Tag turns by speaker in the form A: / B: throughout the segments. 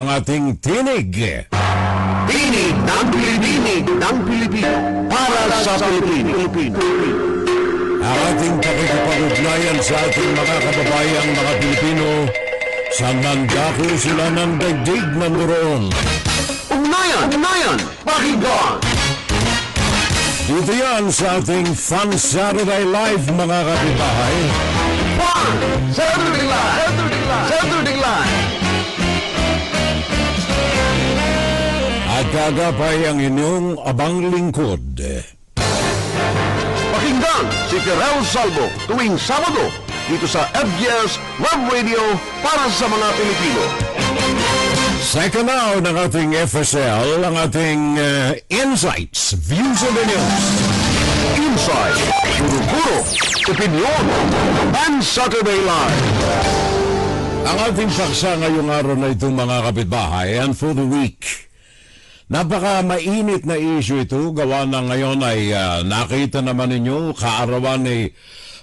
A: ating tinig.
B: Tinig ng Pilipino para sa Pilipino.
A: Ang ating pakikipag-ugnayan sa ating mga kababayang mga Pilipino sa nandako sila ng daigdig ng muroon.
B: Ugnayan, pakinggan!
A: Dito yan sa ating Fun Saturday Live, mga kapitbahay.
B: Fun Saturday Live!
A: At kagapay ang inyong abang lingkod.
B: Pakinggan si Kerel Salvo tuwing Sabado dito sa FGS Web Radio para sa mga Pilipino.
A: Second now ng ating FSL, ang ating Insights, Views of the News.
B: Insight, Guro-Guro, Opinion, and Saturday Live.
A: Ang ating paksa ngayong araw na itong mga kapitbahay, and for the week, napaka mainit na issue ito. Gawa na ngayon ay nakita naman ninyo kaarawan ni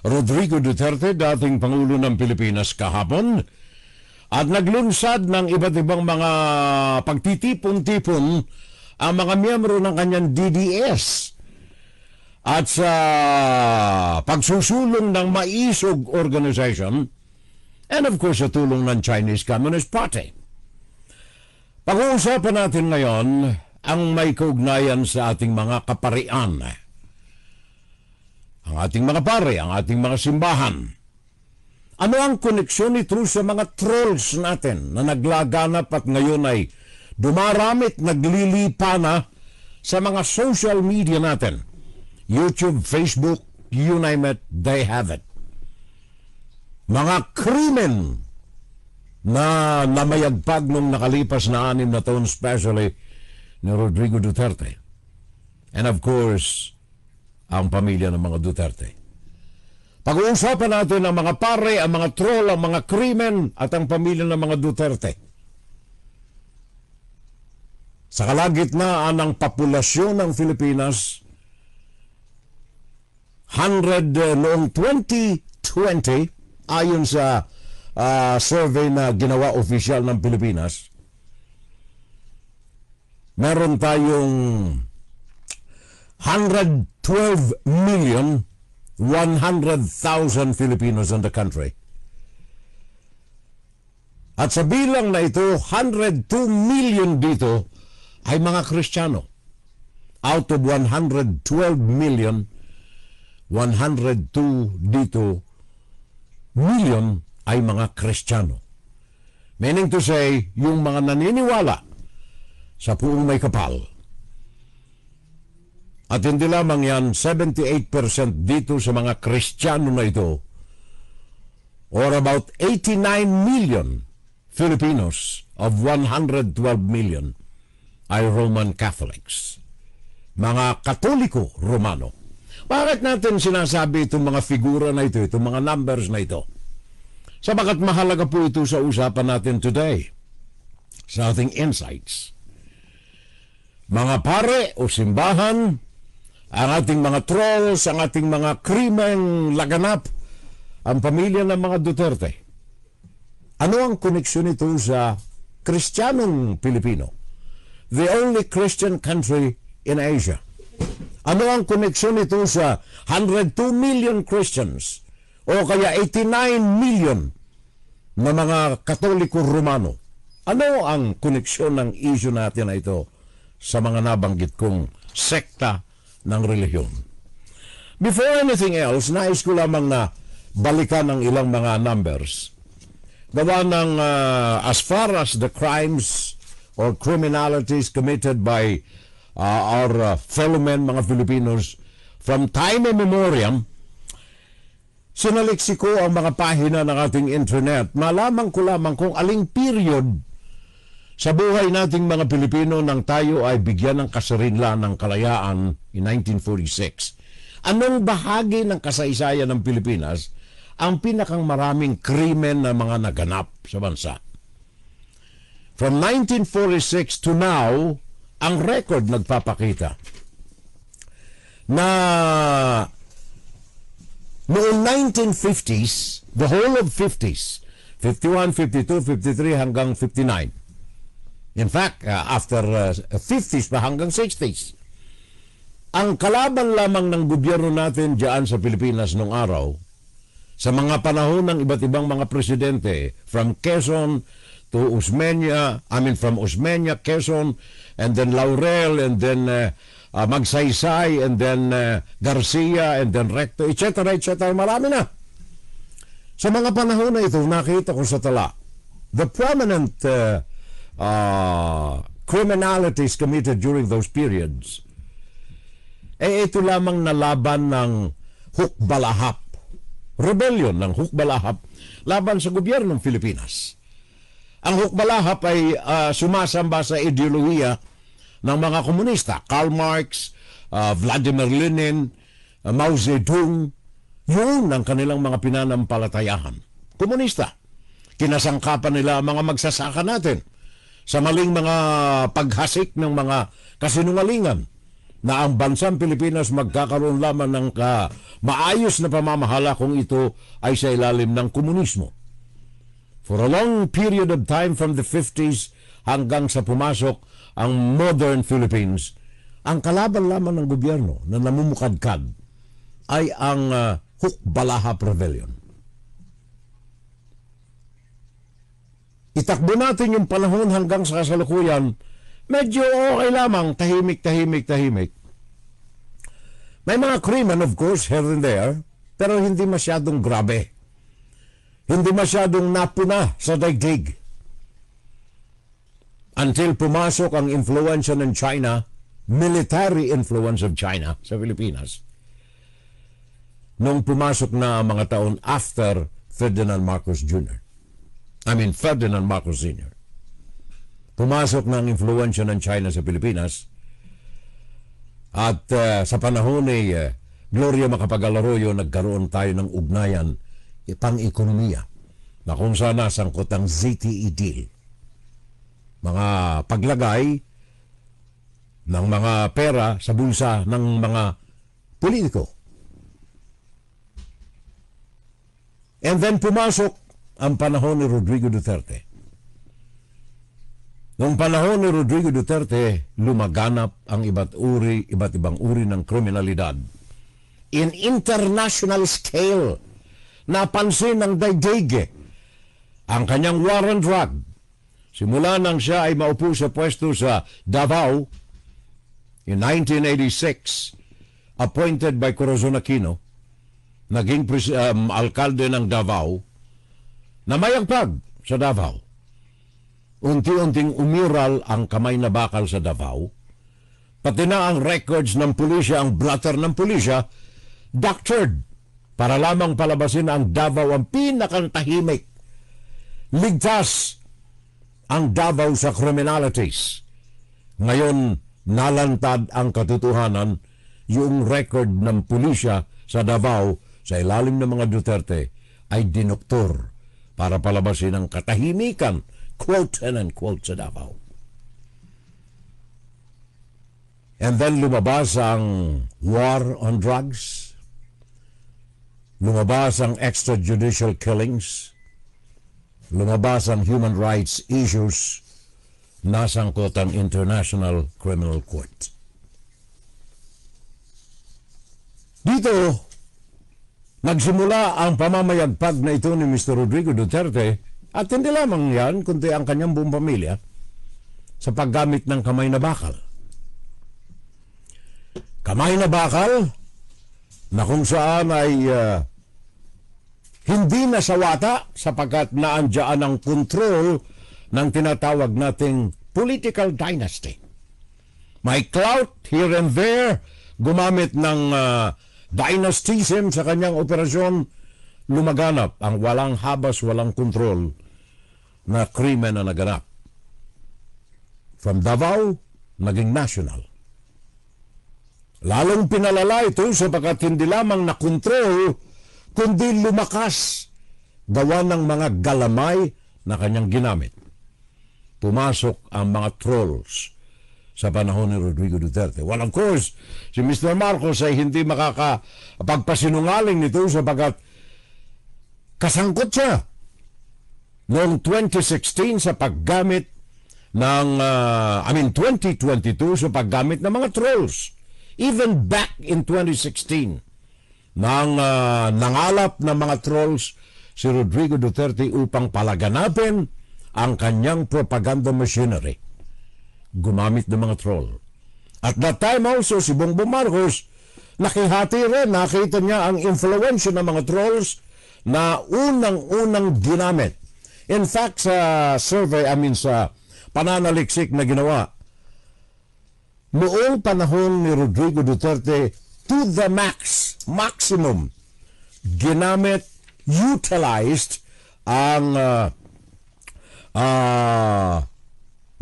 A: Rodrigo Duterte, dating Pangulo ng Pilipinas kahapon. At naglunsad ng iba't ibang mga pagtitipon-tipon ang mga miyembro ng kanyang DDS. At sa pagsusulong ng maisog organization, and of course sa tulong ng Chinese Communist Party. Pag-uusapan natin ngayon ang may kaugnayan sa ating mga kaparian. Ang ating mga pare, ang ating mga simbahan. Ano ang koneksyon nito sa mga trolls natin na naglaganap at ngayon ay dumaramit, naglilipa na sa mga social media natin? YouTube, Facebook, you name it, they have it. Mga krimen na namayagpag nung nakalipas na 6 na taon, especially ni Rodrigo Duterte. And of course, ang pamilya ng mga Duterte. Pag-uusapan natin ang mga pare, ang mga troll, ang mga krimen at ang pamilya ng mga Duterte. Sa kalagitnaan ng populasyon ng Pilipinas, 100 noong 2020, ayon sa survey na ginawa opisyal ng Pilipinas, meron tayong 112,100,000 Filipinos in the country. At sa bilang na ito, 102 million dito ay mga Kristiyano. Out of 112 million, 102 dito million ay mga Kristiyano. Meaning to say, yung mga naniniwala sa puong may kapal. At hindi lamang yan, 78% dito sa mga Kristiyano na ito, or about 89 million Filipinos of 112 million ay Roman Catholics. Mga Katoliko Romano. Bakit natin sinasabi itong mga figura na ito, itong mga numbers na ito? Sabagat mahalaga po ito sa usapan natin today, sa ating insights. Mga pare o simbahan, ang ating mga trolls, ang ating mga krimen laganap, ang pamilya ng mga Duterte. Ano ang koneksyon ito sa Kristiyanong Pilipino? The only Christian country in Asia. Ano ang koneksyon ito sa 102 million Christians o kaya 89 million na mga Katoliko Romano? Ano ang koneksyon ng issue natin na ito sa mga nabanggit kong sekta ng relihiyon? Before anything else, nais ko lamang na balikan ang ilang mga numbers. Gawa ng as far as the crimes or criminalities committed by our fellow men, mga Filipinos, from time immemorial, sinaliksi ko ang mga pahina ng ating internet. Malaman ko lamang kung aling period sa buhay nating mga Pilipino nang tayo ay bigyan ng kasarinlan ng kalayaan in 1946. Anong bahagi ng kasaysayan ng Pilipinas ang pinakang maraming krimen na mga naganap sa bansa? From 1946 to now, ang record nagpapakita na noong 1950s, the whole of 50s, 51, 52, 53 hanggang 59, In fact, after 50s pa hanggang 60s. Ang kalaban lamang ng gobyerno natin diyan sa Pilipinas noong araw, sa mga panahon ng iba't ibang mga presidente, from Quezon to Osmeña, from Osmeña, Quezon, and then Laurel, and then Magsaysay, and then Garcia, and then Recto, etc., etc., marami na. Sa mga panahon na ito, nakita ko sa tala, the prominent criminalities committed during those periods, ito lamang na laban ng hukbalahap, rebellion ng hukbalahap laban sa gobyernong Pilipinas. Ang hukbalahap ay sumasamba sa ideolohiya ng mga komunista, Karl Marx, Vladimir Lenin, Mao Zedong. Yun ang kanilang mga pinanampalatayahan. Komunista. Kinasangkapan nila ang mga magsasaka natin sa maling mga paghasik ng mga kasinungalingan na ang bansang Pilipinas magkakaroon lamang ng maayos na pamamahala kung ito ay sa ilalim ng komunismo. For a long period of time from the 50s hanggang sa pumasok ang modern Philippines, ang kalaban lamang ng gobyerno na namumukadkad ay ang Hukbalahap Rebellion. Itakbo natin yung panahon hanggang sa kasalukuyan, medyo okay lamang, tahimik. May mga krimen, of course, here and there, pero hindi masyadong grabe. Hindi masyadong napuna sa daigdig. Until pumasok ang influence ng China, military influence of China sa Pilipinas. Nung pumasok na ang mga taon after Ferdinand Marcos Jr. Ferdinand Marcos Sr. Pumasok na ang influence ng China sa Pilipinas. At sa panahon ni Gloria Macapagal-Arroyo, nagkaroon tayo ng ugnayan pang-ekonomiya na kung saan nasangkot ang ZTE deal. Mga paglagay ng mga pera sa bulsa ng mga politiko. And then pumasok ang panahon ni Rodrigo Duterte. Noong panahon ni Rodrigo Duterte, lumaganap ang iba't ibang uri ng kriminalidad. In international scale, napansin ng daigdig ang kanyang war on drug. Simula nang siya ay maupo sa pwesto sa Davao in 1986, appointed by Corazon Aquino, naging alkalde ng Davao, na mayagpag sa Davao. Unti-unting umiral ang kamay na bakal sa Davao, pati na ang records ng pulisya, ang blatter ng pulisya, doctored para lamang palabasin ang Davao ang pinakang tahimik. Ligtas ang Davao sa criminalities. Ngayon, nalantad ang katotohanan, yung record ng pulisya sa Davao sa ilalim ng mga Duterte ay dinoktor para palabasin ang katahimikan, quote and unquote, sa Davao. And then lumabas ang war on drugs, lumabas ang extrajudicial killings, lumabas ang human rights issues, nasangkot ang International Criminal Court. Dito, nagsimula ang pamamayagpag na ito ni Mr. Rodrigo Duterte, at hindi lamang yan, kundi ang kanyang buong pamilya, sa paggamit ng kamay na bakal. Kamay na bakal na kung saan ay hindi nasawata sapagkat naandyan ang control ng tinatawag nating political dynasty. May clout here and there, gumamit ng dynastism sa kanyang operasyon, lumaganap ang walang habas, walang kontrol na krimen na naganap. From Davao, naging national. Lalong pinalala ito sapagkat hindi lamang nakontrol, kundi lumakas gawa ng mga galamay na kanyang ginamit. Pumasok ang mga trolls sa panahon ni Rodrigo Duterte. Well, of course, si Mr. Marcos ay hindi makakapagpasinungaling nito sapagkat kasangkot siya noong 2016 sa paggamit ng 2022 sa paggamit ng mga trolls. Even back in 2016, nangalap ng mga trolls si Rodrigo Duterte upang palaganapin ang kanyang propaganda machinery. Gumamit ng mga troll. At that time also, si Bongbong Marcos, nakihati rin, nakita niya ang influence ng mga trolls na unang-unang ginamit. In fact, sa survey, sa pananaliksik na ginawa, noong panahon ni Rodrigo Duterte, to the maximum, utilized ang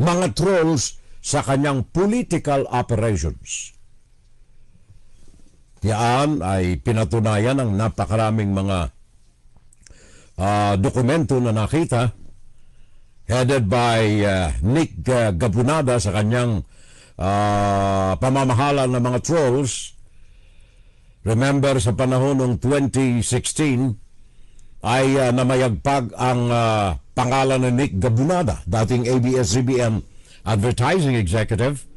A: mga trolls sa kanyang political operations. Yan ay pinatunayan ng napakaraming mga dokumento na nakita headed by Nick Gabunada sa kanyang pamamahala ng mga trolls. Remember, sa panahon ng 2016 ay namayagpag ang pangalan ni Nick Gabunada, dating ABS-CBN advertising executive,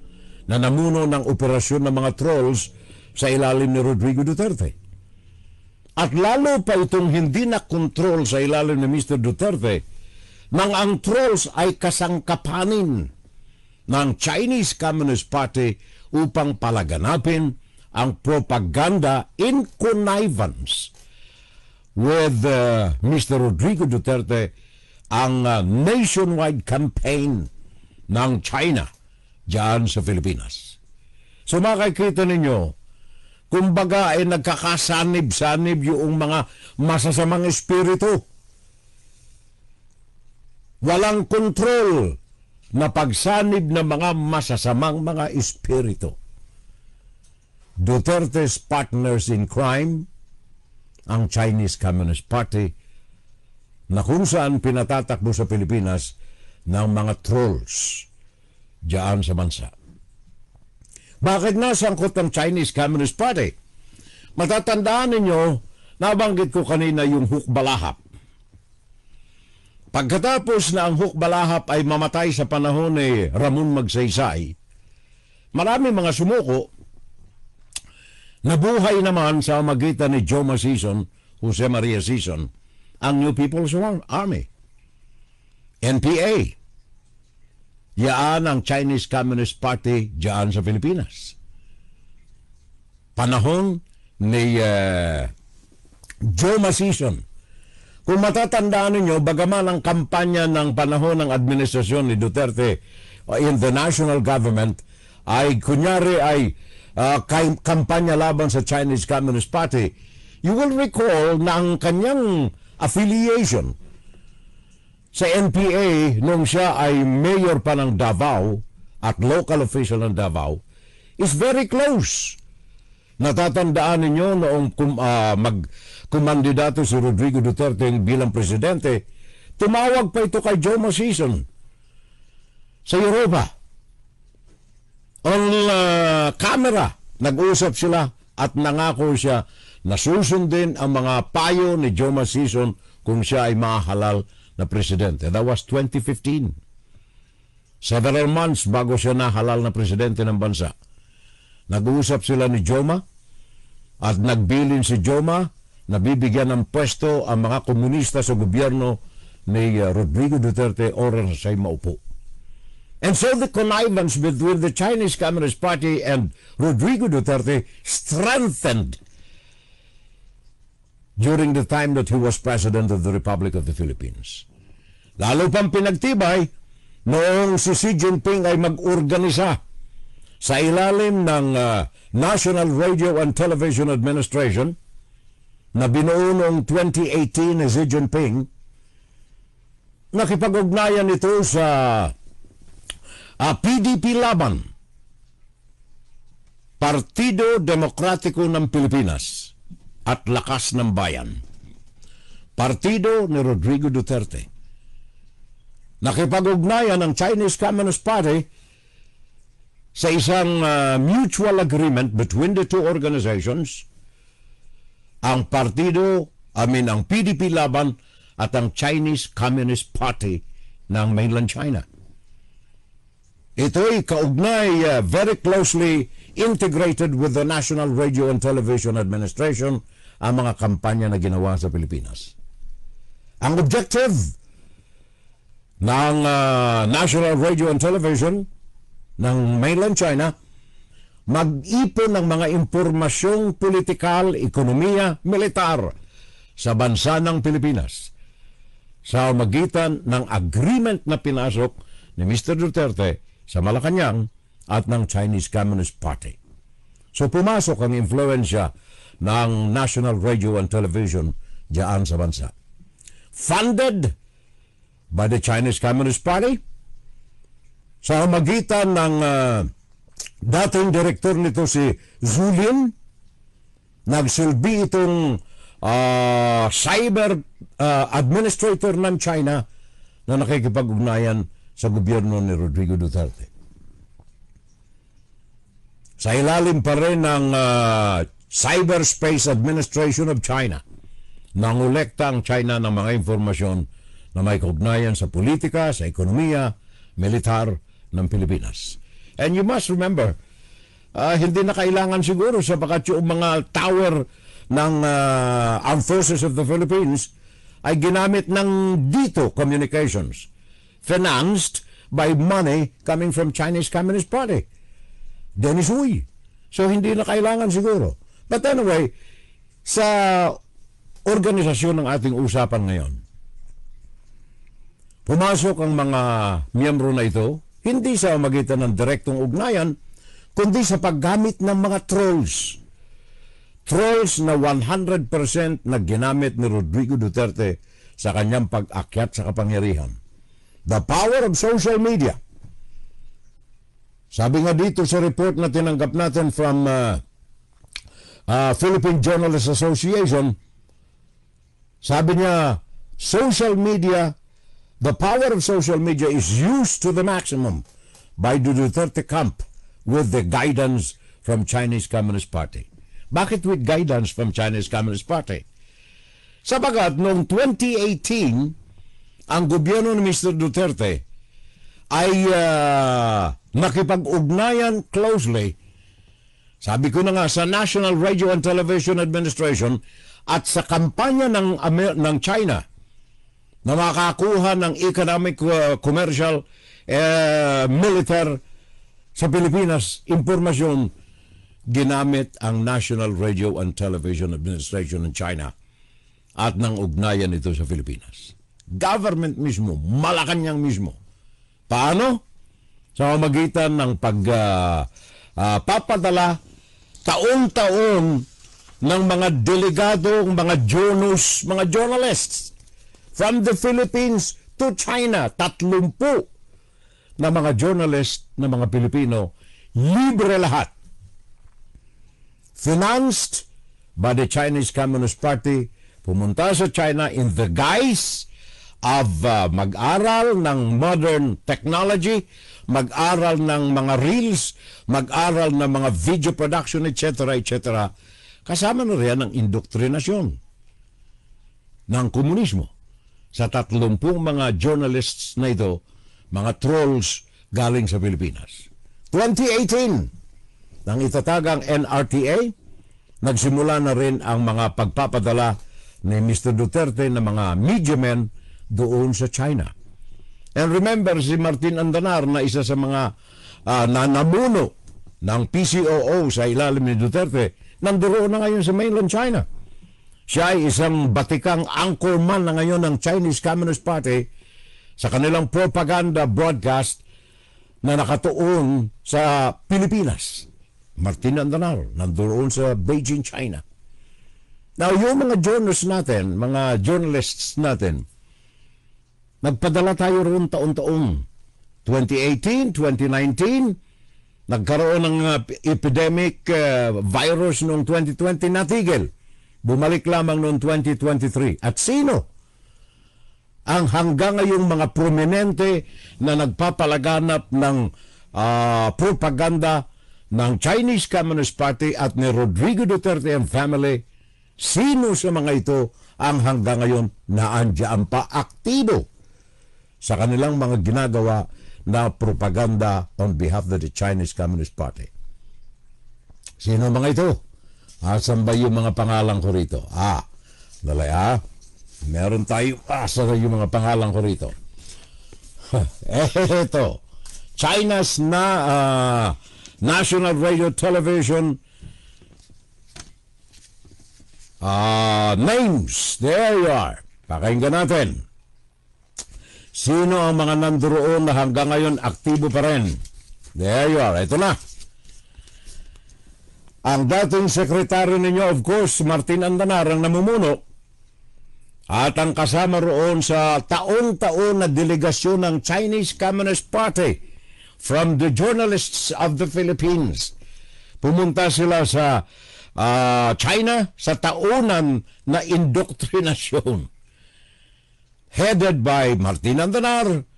A: na namuno ng operasyon ng mga trolls sa ilalim ni Rodrigo Duterte. At lalo pa itong hindi na control sa ilalim ni Mr. Duterte nang ang trolls ay kasangkapanin ng Chinese Communist Party upang palaganapin ang propaganda in connivance with Mr. Rodrigo Duterte, ang nationwide campaign ng China diyan sa Pilipinas. So makikita ninyo, kumbaga ay nagkakasanib-sanib yung mga masasamang espiritu. Walang kontrol na pagsanib ng mga masasamang mga espiritu. Duterte's partners in crime, ang Chinese Communist Party, na kung saan pinatatakbo sa Pilipinas ng mga trolls diyan sa bansa. Bakit nasangkot ang Chinese Communist Party? Matatandaan ninyo, nabanggit ko kanina yung hukbalahap. Pagkatapos na ang hukbalahap ay mamatay sa panahon ni Ramon Magsaysay, marami mga sumuko. Nabuhay naman sa magitan ni Joma Sison, Jose Maria Sison, ang New People's Army, NPA. Yaan ang Chinese Communist Party diyan sa Pilipinas. Panahon ni Joma Sison. Kung matatandaan ninyo, bagaman ang kampanya ng panahon ng administrasyon ni Duterte in the national government ay kunyari ay kampanya laban sa Chinese Communist Party, you will recall na ang kanyang affiliation sa NPA nung siya ay mayor pa ng Davao at local official ng Davao is very close. Natatandaan ninyo noong magkumandidato si Rodrigo Duterte bilang presidente, tumawag pa ito kay Joma Sison sa Europa. On camera, nag-usap sila at nangako siya na susundin ang mga payo ni Joma Sison kung siya ay mahalal na presidente. That was 2015. Several months bago siya nahalal na presidente ng bansa. Nag-uusap sila ni Joma at nagbilin si Joma na bibigyan ng pwesto ang mga komunista sa gobyerno ni Rodrigo Duterte oras siya'y maupo. And so the connivance between the Chinese Communist Party and Rodrigo Duterte strengthened during the time that he was President of the Republic of the Philippines. Lalo pang pinagtibay noong si Xi Jinping ay mag-organisa sa ilalim ng National Radio and Television Administration na binuo noong 2018 ni Xi Jinping. Nakipag-ugnayan ito sa PDP Laban, Partido Demokratiko ng Pilipinas at Lakas ng Bayan, partido ni Rodrigo Duterte. Nakipag-ugnayan ng Chinese Communist Party sa isang mutual agreement between the two organizations, ang ang PDP Laban at ang Chinese Communist Party ng mainland China. ito'y kaugnay, very closely integrated with the National Radio and Television Administration ang mga kampanya na ginawa sa Pilipinas. Ang objective ng National Radio and Television ng mainland China, mag-ipon ng mga impormasyong politikal, ekonomiya, militar sa bansa ng Pilipinas sa magitan ng agreement na pinasok ni Mr. Duterte sa Malacanang at ng Chinese Communist Party. So pumasok ang influensya ng National Radio and Television diyan sa bansa. Funded by the Chinese Communist Party sa magitan ng dating direktor nito si Zhu Lin, nagsilbi itong cyber administrator ng China na nakikipag-ugnayan sa gobyerno ni Rodrigo Duterte. Sa ilalim pa rin ng Cyberspace Administration of China, nangolekta ang China ng mga informasyon na may kaugnayan sa politika, sa ekonomiya, militar ng Pilipinas. And you must remember, hindi na kailangan siguro sapagat yung mga tower ng Armed Forces of the Philippines ay ginamit ng Dito Communications, financed by money coming from Chinese Communist Party. Dennis Uy. So hindi na kailangan siguro. But anyway, sa organisasyon ng ating usapan ngayon, pumasok ang mga miyembro na ito, hindi sa magitan ng direktong ugnayan, kundi sa paggamit ng mga trolls. Trolls na 100% na ginamit ni Rodrigo Duterte sa kanyang pag-akyat sa kapangyarihan. The power of social media. Sabi nga dito sa report na tinanggap natin from Philippine Journalists Association, sabi niya, social media, the power of social media is used to the maximum by the Duterte camp with the guidance from Chinese Communist Party. Bakit with guidance from Chinese Communist Party? Sapagat noong 2018, ang gobyerno ni Mr. Duterte ay nakipag-ugnayan closely, sabi ko na nga, sa National Radio and Television Administration at sa kampanya ng China na makakuha ng economic, commercial, military sa Pilipinas, impormasyon, ginamit ang National Radio and Television Administration ng China at ng ugnayan ito sa Pilipinas. Government mismo, Malacanang mismo. Paano? Sa pamamagitan ng papadala taon-taon ng mga delegado, mga journals, mga journalists from the Philippines to China. 30 na mga journalist na mga Pilipino, libre lahat. Financed by the Chinese Communist Party, pumunta sa China in the guise of mag-aral ng modern technology, mag-aral ng mga reels, mag-aral ng mga video production, etc., etc. Kasama na rin ang indoktrinasyon ng komunismo sa 30 mga journalists na ito, mga trolls galing sa Pilipinas. 2018, nang itatagang NRTA, nagsimula na rin ang mga pagpapadala ni Mr. Duterte na mga media men doon sa China. And remember, si Martin Andanar na isa sa mga namuno ng PCOO sa ilalim ni Duterte, nandoon na ngayon sa mainland China. Siya ay isang batikang anchorman na ngayon ng Chinese Communist Party sa kanilang propaganda broadcast na nakatuon sa Pilipinas. Martin Andanar, nandoon sa Beijing, China. Now, yung mga journalists natin, mga journalists natin, nagpadala tayo roon taon-taon. 2018, 2019, nagkaroon ng epidemic virus noong 2020, natigil. Bumalik lamang noong 2023. At sino ang hanggang ngayong mga prominente na nagpapalaganap ng propaganda ng Chinese Communist Party at ni Rodrigo Duterte and family? Sino sa mga ito ang hanggang ngayon naandyan pa aktibo sa kanilang mga ginagawa na propaganda on behalf of the Chinese Communist Party. Sino mga ito? Asan ba yung mga pangalan ko rito? Meron tayo. Asan yung mga pangalan ko rito? Ito. China's National Radio Television names. There you are. Pakinggan natin. Sino ang mga nandoon na hanggang ngayon aktibo pa rin? There you are. Ito na. Ang dating sekretary ninyo, of course, Martin Andanar, ang namumuno. At ang kasama roon sa taon-taon na delegasyon ng Chinese Communist Party from the Journalists of the Philippines. Pumunta sila sa China sa taonan na indoktrinasyon. Headed by Martin Andanar,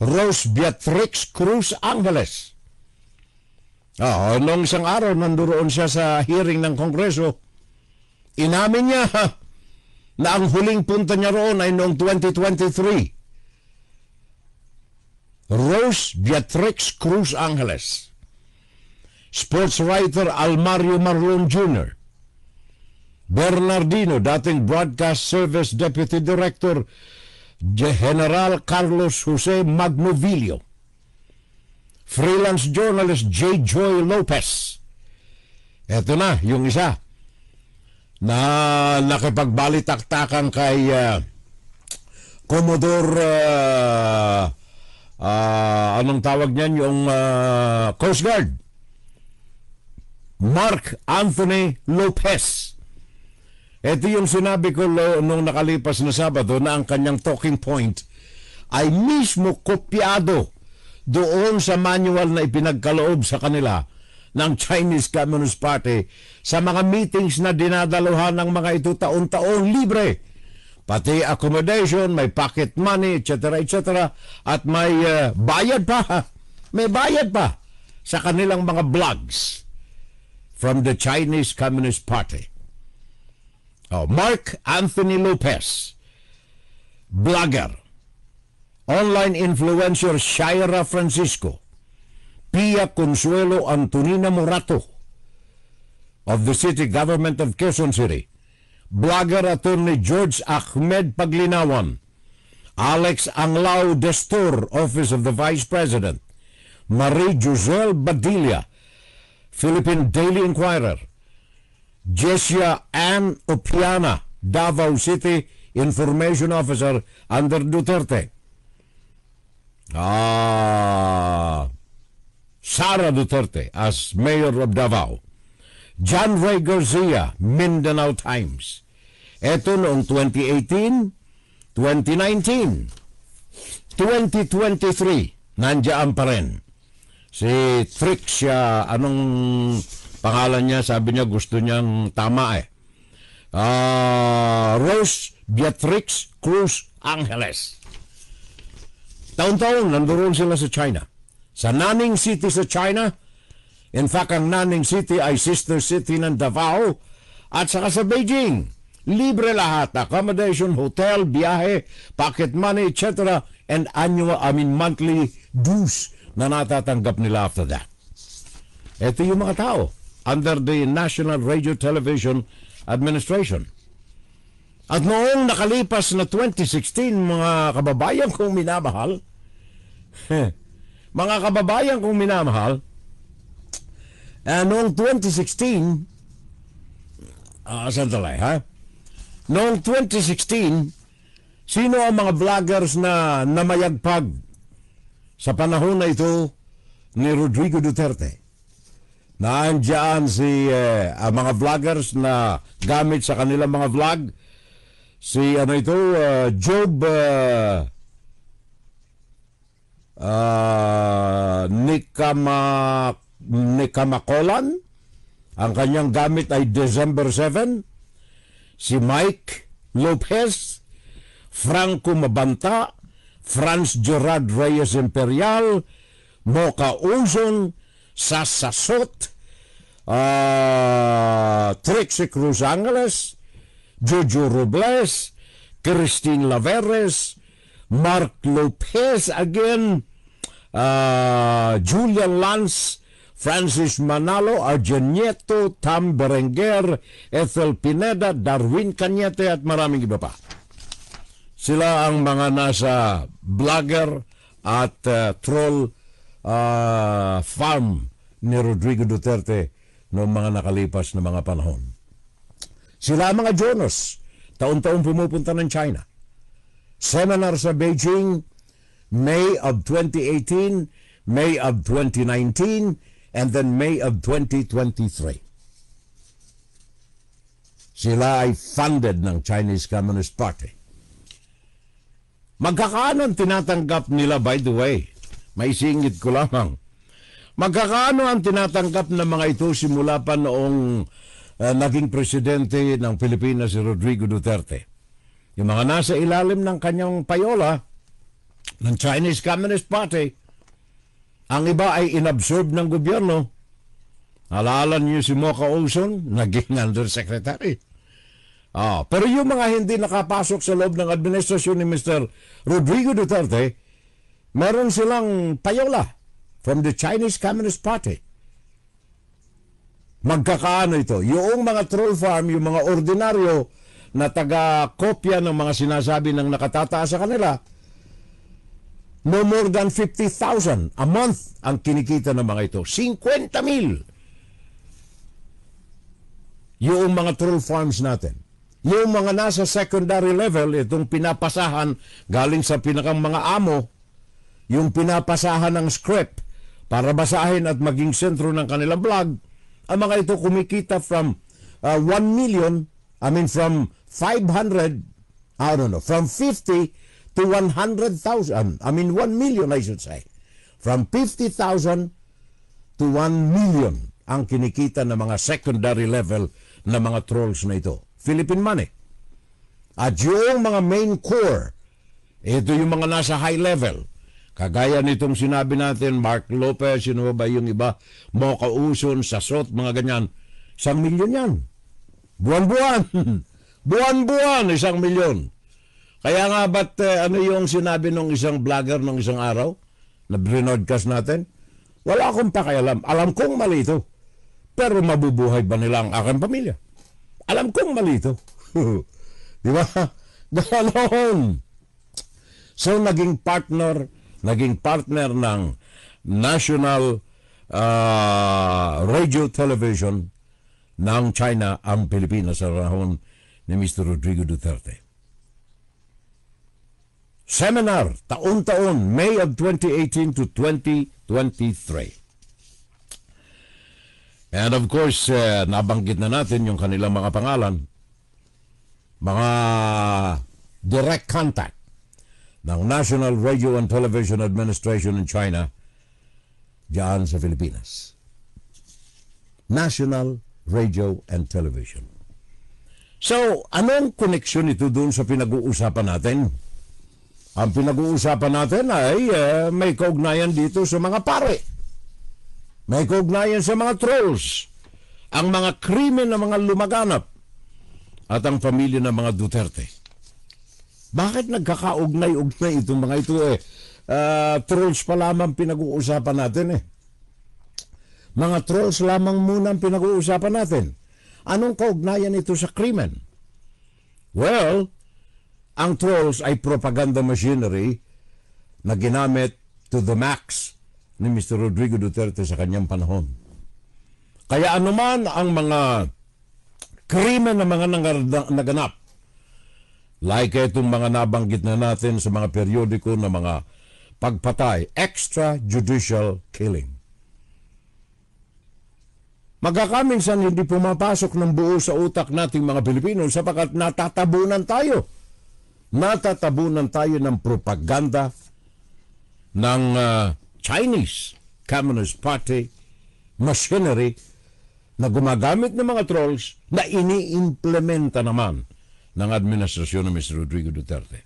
A: Rose Beatrix Cruz Angeles. Noong isang araw, nandoon siya sa hearing ng Kongreso. Inamin niya na ang huling punta niya roon ay noong 2023. Rose Beatrix Cruz Angeles. Sports writer Almario Marlon Jr. Bernardino, dating Broadcast Service Deputy Director General Carlos Jose Magnovilio. Freelance journalist J. Joy Lopez. Eto na, yung isa na nakipagbalitaktakan kay Commodore anong tawag niyan, yung Coast Guard, Mark Anthony Lopez. Ito yung sinabi ko nung nakalipas na Sabado na ang kanyang talking point ay mismo kopyado doon sa manual na ipinagkaloob sa kanila ng Chinese Communist Party sa mga meetings na dinadaluhan ng mga ito taon-taon libre. Pati accommodation, may pocket money, etc. etc. At may bayad pa. May bayad pa sa kanilang mga blogs from the Chinese Communist Party. Mark Anthony Lopez, blogger, online influencer Shaira Francisco, Pia Consuelo Antonina Morato of the City Government of Quezon City, blogger attorney George Ahmed Paglinawan, Alex Anglao Destor, Office of the Vice President, Marie Joselle Badilla, Philippine Daily Inquirer, Jessia Ann Opiana, Davao City Information Officer under Duterte, Sara Duterte as Mayor of Davao, John Ray Garcia, Mindanao Times. Ito noong 2018, 2019, 2023, nandiyan pa rin. Si Trixia, anong pangalan niya? Sabi niya gusto niyang tama Rose Beatrix Cruz Angeles. Taon-taon nandoon sila sa China. Sa Nanning City sa China. In fact, ang Nanning City ay sister city ng Davao. At saka sa Beijing. Libre lahat. Accommodation, hotel, biyahe, pocket money, etc. And monthly dues na natatanggap nila after that. Ito yung mga tao under the National Radio Television Administration. At noong nakalipas na 2016, mga kababayan kong minamahal, noong 2016, noong 2016, sino ang mga vloggers na namayagpag sa panahon na ito ni Rodrigo Duterte? Naandyan ang mga vloggers na gamit sa kanilang mga vlog. Si Job Nikamakolan. Ang kanyang gamit ay December 7. Si Mike Lopez, Franco Mabanta, Franz Gerard Reyes Imperial, Mocha Uzon, Sasasot, Trixie Cruz Angeles, Jojo Robles, Christine Laveres, Mark Lopez again, Julian Lance, Francis Manalo, Arjen Nieto, Tam Berenguer, Ethel Pineda, Darwin Cañete at maraming iba pa. Sila ang mga nasa vlogger at troll farm ni Rodrigo Duterte noong mga nakalipas na mga panahon. Sila ang mga Jonas, taon-taon pumupunta ng China. Seminar sa Beijing, May of 2018, May of 2019, and then May of 2023. Sila ay funded ng Chinese Communist Party. Magkakaano ang tinatanggap nila, by the way? May singit ko lamang. Magkakaano ang tinatanggap ng mga ito simula pa noong naging presidente ng Pilipinas si Rodrigo Duterte? Yung mga nasa ilalim ng kanyang payola ng Chinese Communist Party, ang iba ay inabsorb ng gobyerno. Alala niyo si Mocha Olson, naging undersecretary. Pero yung mga hindi nakapasok sa loob ng administrasyon ni Mr. Rodrigo Duterte, meron silang payola from the Chinese Communist Party. Magkakaano ito? Yung mga troll farm, yung mga ordinaryo na taga-kopya ng mga sinasabi ng nakatataas sa kanila, no more than 50,000 a month ang kinikita ng mga ito. 50,000. Yung mga troll farms natin. Yung mga nasa secondary level, itong pinapasahan galing sa pinakang mga amo, yung pinapasahan ng script para basahin at maging sentro ng kanilang blog, ang mga ito kumikita from 1 million, from 500, from 50 to 100,000. 1 million, I should say. From 50,000 to 1 million ang kinikita ng mga secondary level na mga trolls na ito. Philippine money. At yung mga main core, ito yung mga nasa high level. Kagaya nitong sinabi natin, Mark Lopez, sino ba yung iba, Mocha Uson, Sasot, mga ganyan. 1 milyon yan. Buwan-buwan. Buwan-buwan, 1 milyon. Kaya nga ba't ano yung sinabi ng isang vlogger ng isang araw na brinodcast natin? Wala akong pakialam. Alam kong mali ito. Pero mabubuhay ba nila ang aking pamilya? Alam kong mali ito. Di ba? Ganon. So naging partner ng National Radio Television ng China ang Pilipinas sa panahon ni Mr. Rodrigo Duterte. Seminar, taon-taon, May of 2018 to 2023. And of course, nabanggit na natin yung kanilang mga pangalan, mga direct contact ng National Radio and Television Administration in China diyan sa Pilipinas. National Radio and Television. So, anong koneksyon ito doon sa pinag-uusapan natin? Ang pinag-uusapan natin ay may kaugnayan dito sa mga pare. May kaugnayan sa mga trolls, ang mga krimen ng mga lumaganap, at ang pamilya ng mga Duterte. Bakit nagkakaugnay-ugnay itong mga ito trolls pa lamang pinag-uusapan natin Mga trolls lamang muna ang pinag-uusapan natin. Anong kaugnayan ito sa krimen? Well, ang trolls ay propaganda machinery na ginamit to the max ni Mr. Rodrigo Duterte sa kanyang panahon. Kaya anuman ang mga krimen na mga naganap, like itong mga nabanggit na natin sa mga periodiko na mga pagpatay, extrajudicial killing. Magkakaminsan hindi pumapasok ng buo sa utak nating mga Pilipino sapagkat natatabunan tayo. Natatabunan tayo ng propaganda ng Chinese Communist Party machinery na gumagamit ng mga trolls na iniimplementa naman ng administrasyon ng Mr. Rodrigo Duterte.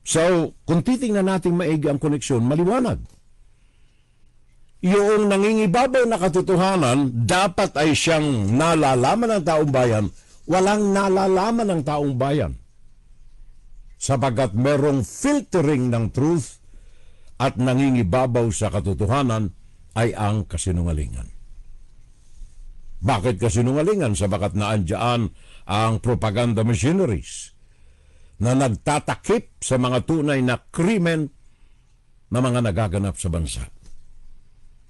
A: So, kung titingnan natin maigi ang koneksyon, maliwanag. Yung nangingibabaw na katotohanan, dapat ay siyang nalalaman ng taong bayan, walang nalalaman ng taong bayan. sapagkat merong filtering ng truth at nangingibabaw sa katotohanan ay ang kasinungalingan. Bakit kasinungalingan? Sapagkat naandyan ang propaganda machineries na nagtatakip sa mga tunay na krimen na mga nagaganap sa bansa.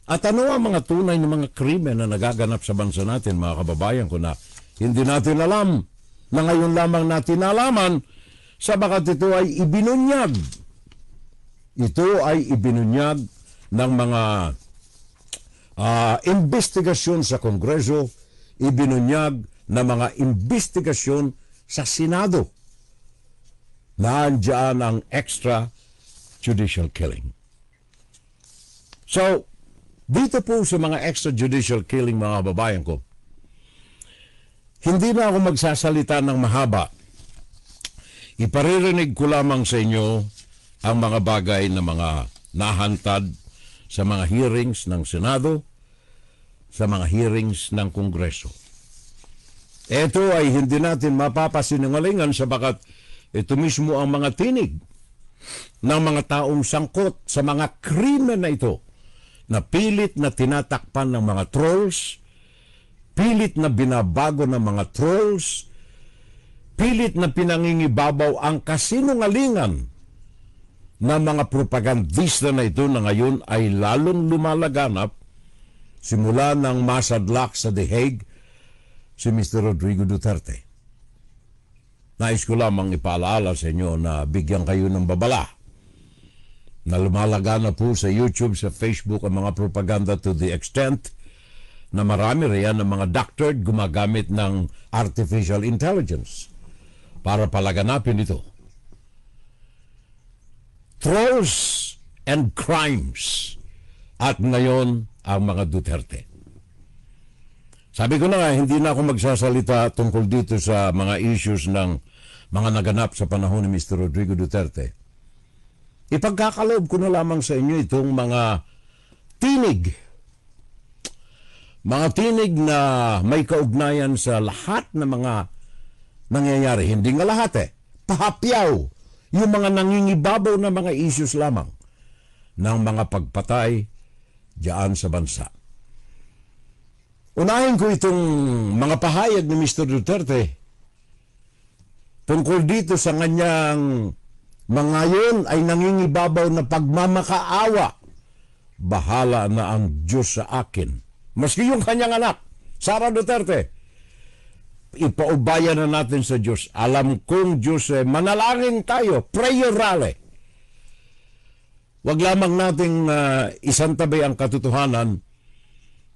A: At ano ang mga tunay na mga krimen na nagaganap sa bansa natin, mga kababayan ko, na hindi natin alam, na ngayon lamang natin nalaman, sapagkat ito ay ibinunyag. Ito ay ibinunyag ng mga investigasyon sa Kongreso, ibinunyag ng mga investigasyon sa Senado. Naandyan ang extrajudicial killing. So, dito po sa mga extrajudicial killing, mga kababayan ko, hindi na ako magsasalita ng mahaba. Iparirinig ko lamang sa inyo ang mga bagay na mga nahantad sa mga hearings ng Senado, sa mga hearings ng Kongreso. Ito ay hindi natin mapapasinungalingan sapagkat ito mismo ang mga tinig ng mga taong sangkot sa mga krimen na ito, na pilit na tinatakpan ng mga trolls, pilit na binabago ng mga trolls, pilit na pinangingibabaw ang kasinungalingan ng mga propagandista na ito na ngayon ay lalong lumalaganap simula ng masadlak sa The Hague si Mr. Rodrigo Duterte. Nais ko lamang ipaalala sa inyo na bigyan kayo ng babala na lumalaganap po sa YouTube, sa Facebook ang mga propaganda to the extent na marami riyan ng mga doctored gumagamit ng artificial intelligence para palaganapin ito. Trolls and crimes. At ngayon, ang mga Duterte. Sabi ko na nga, hindi na ako magsasalita tungkol dito sa mga issues ng mga naganap sa panahon ni Mr. Rodrigo Duterte. Ipagkakaloob ko na lamang sa inyo itong mga tinig. Mga tinig na may kaugnayan sa lahat ng mga nangyayari. Hindi nga lahat pahapyaw. Yung mga nangingibabaw na mga issues lamang ng mga pagpatay diyan sa bansa. Unahin ko itong mga pahayag ni Mr. Duterte tungkol dito sa kanyang mga yun ay nangingibabaw na pagmamakaawa. Bahala na ang Diyos sa akin. Maski yung kanyang anak, Sara Duterte, ipaubaya na natin sa Diyos. Alam kong Diyos, manalangin tayo, prayer rally. Huwag lamang nating isantabi ang katotohanan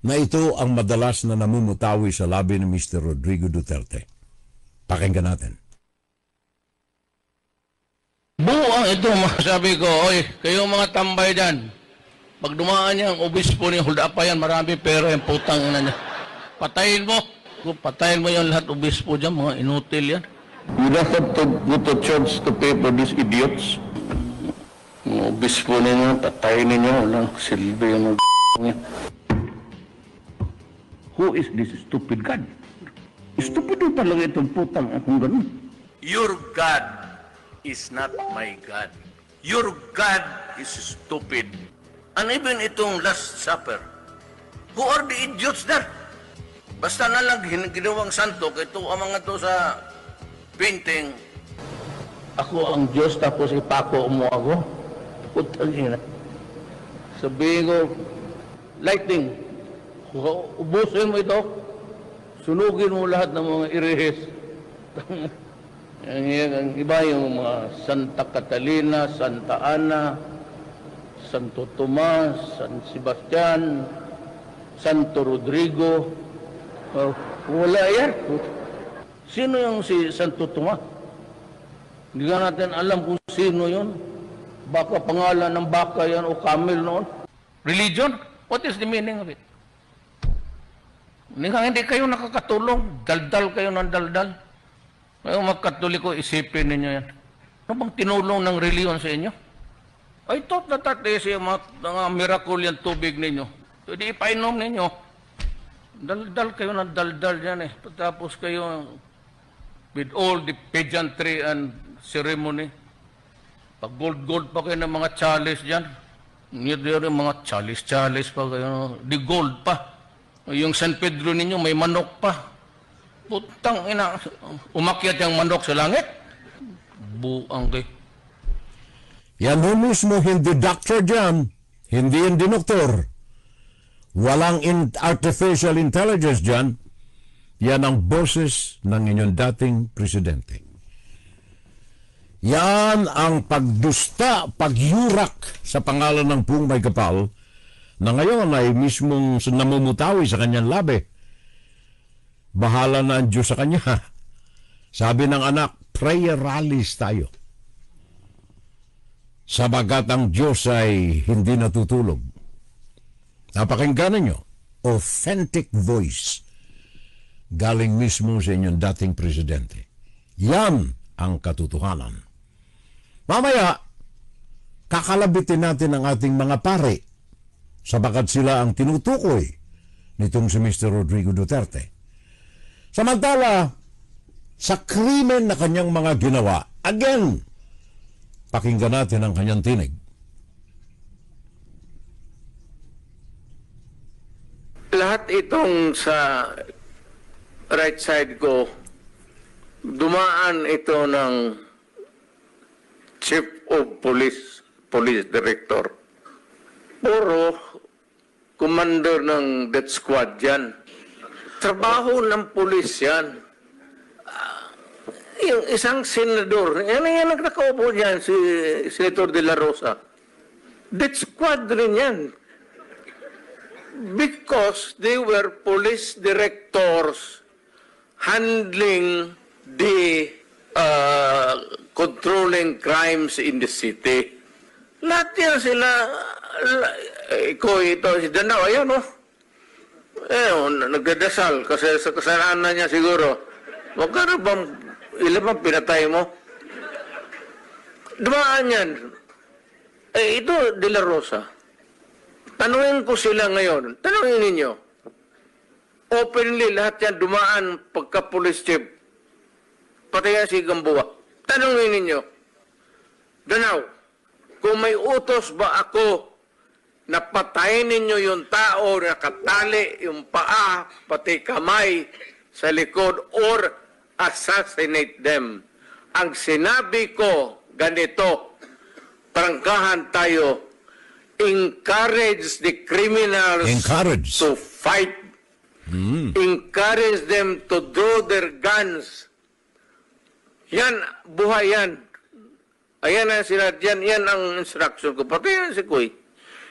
A: na ito ang madalas na namumutawi sa labi ni Mr. Rodrigo Duterte. Pakinggan natin.
C: Buang ito, sabi ko, oy, kayong mga tambay dyan, pag dumaan niya ang obispo niya, hold up pa yan, marami pera yung putang ina niya. Patayin mo. Patayin mo yung lahat obispo dyan, mga inutil yan.
D: You don't have to go to church to pay for these idiots. Mga obispo ninyo, patayin ninyo, walang silbi yung mga Who is this stupid God? Stupid yung talaga itong putang akong ganun.
E: Your God is not my God. Your God is stupid. And even itong Last Supper, who are the idiots there? Basta na lang ginawang santo, ito ang mga to sa painting.
C: Ako ang Diyos, tapos ipako mo ako. Putang ina. Sabihin ko, lightning, ubusin mo ito, sunugin mo lahat ng mga irihis. Ang iba yung mga Santa Catalina, Santa Ana, Santo Tomas, San Sebastian, Santo Rodrigo. Wala yan. Sino yung si Santo Tomas? Hindi nga natin alam kung sino yun. Baka pangalan ng baka yan o camel noon. Religion? What is the meaning of it? Hindi kayo nakakatulong. Daldal kayo ng daldal. Ngayong mga Katoliko, isipin ninyo yan. Ano bang tinulong ng reliyon sa inyo? I thought that is yung mga miracle yung tubig ninyo. So, di ipainom ninyo. Daldal kayo ng daldal yan eh. Tapos kayo with all the pageantry and ceremony. Pag gold pa kayo ng mga chalice dyan. Hindi rin mga chalice pa kayo. Di gold pa. Yung San Pedro ninyo may manok pa. Putang ina. Umakyat yung manok sa langit. Buang kayo.
A: Yan ho mismo, hindi doctor dyan. Hindi doktor. Walang artificial intelligence dyan. Yan ang boses ng inyong dating presidente. Yan ang pagdusta, pagyurak sa pangalan ng Pung May Kapal na ngayon ay mismong namumutawi sa kanyang labi. Bahala na ang Diyos sa kanya. Sabi ng anak, prayer rallies tayo. Sabagat ang Diyos ay hindi natutulog. Napakinggan ninyo, authentic voice galing mismo sa inyong dating presidente. Yan ang katotohanan. Mamaya, kakalabitin natin ang ating mga pare sabagat sila ang tinutukoy nitong si Mr. Rodrigo Duterte. Samantala, sa krimen na kanyang mga ginawa, again, pakinggan natin ang kanyang tinig.
D: Lahat itong sa right side ko, dumaan ito ng Chief of Police Director. Puro commander ng death squad yan. Trabaho ng pulis yan. Yung isang senador, yan ang nakaupo dyan, si Senator De La Rosa. Death squad rin yan. Because they were police directors handling the controlling crimes in the city. Lahat yan sila, ito, si Danao, ayan o. Nagdadasal kasi sa kasalanan niya siguro. Huwag ka na bang, ilan bang pinatay mo? Dumaan yan. Ito, De La Rosa. Tanungin ko sila ngayon. Tanungin ninyo. Openly, lahat yan dumaan pagka-police chief. Pati yan si Gamboa. Tanungin ninyo. Danao, kung may utos ba ako na patayin ninyo yung tao na katali, yung paa, pati kamay sa likod, or assassinate them. Ang sinabi ko, ganito, prangkahan tayo, encourage the criminals to fight. Encourage them to draw their guns. Yan, buhay yan. Ayan ang sila, yan ang instruction ko. Pati yan si Kuy.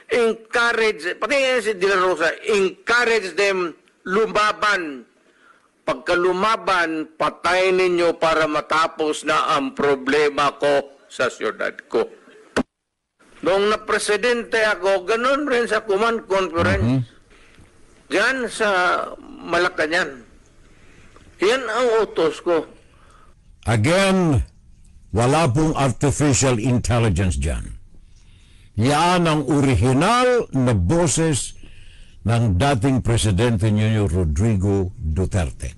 D: Encourage, pati yan si De La Rosa, encourage them lumaban. Pagka lumaban, patayin ninyo para matapos na ang problema ko sa siyudad ko. Noong na-presidente ako, ganun rin sa command conference. Diyan sa Malacanang. Yan ang utos ko.
A: Again, wala pong artificial intelligence dyan. Yan ang original na boses ng dating presidente niyo, Rodrigo Duterte.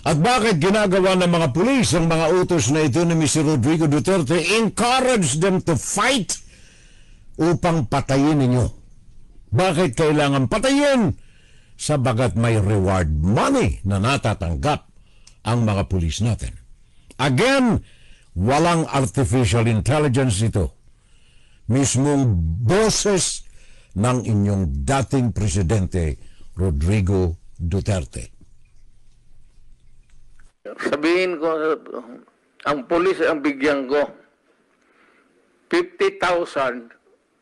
A: At bakit ginagawa ng mga pulis ang mga utos na ito ni Mr. Rodrigo Duterte? Encourage them to fight upang patayin ninyo. Bakit kailangan patayin? Sabagat may reward money na natatanggap ang mga pulis natin. Again, walang artificial intelligence ito. Mismong boses ng inyong dating presidente, Rodrigo Duterte.
D: Sabihin ko, ang pulis ang bigyan ko, 50,000,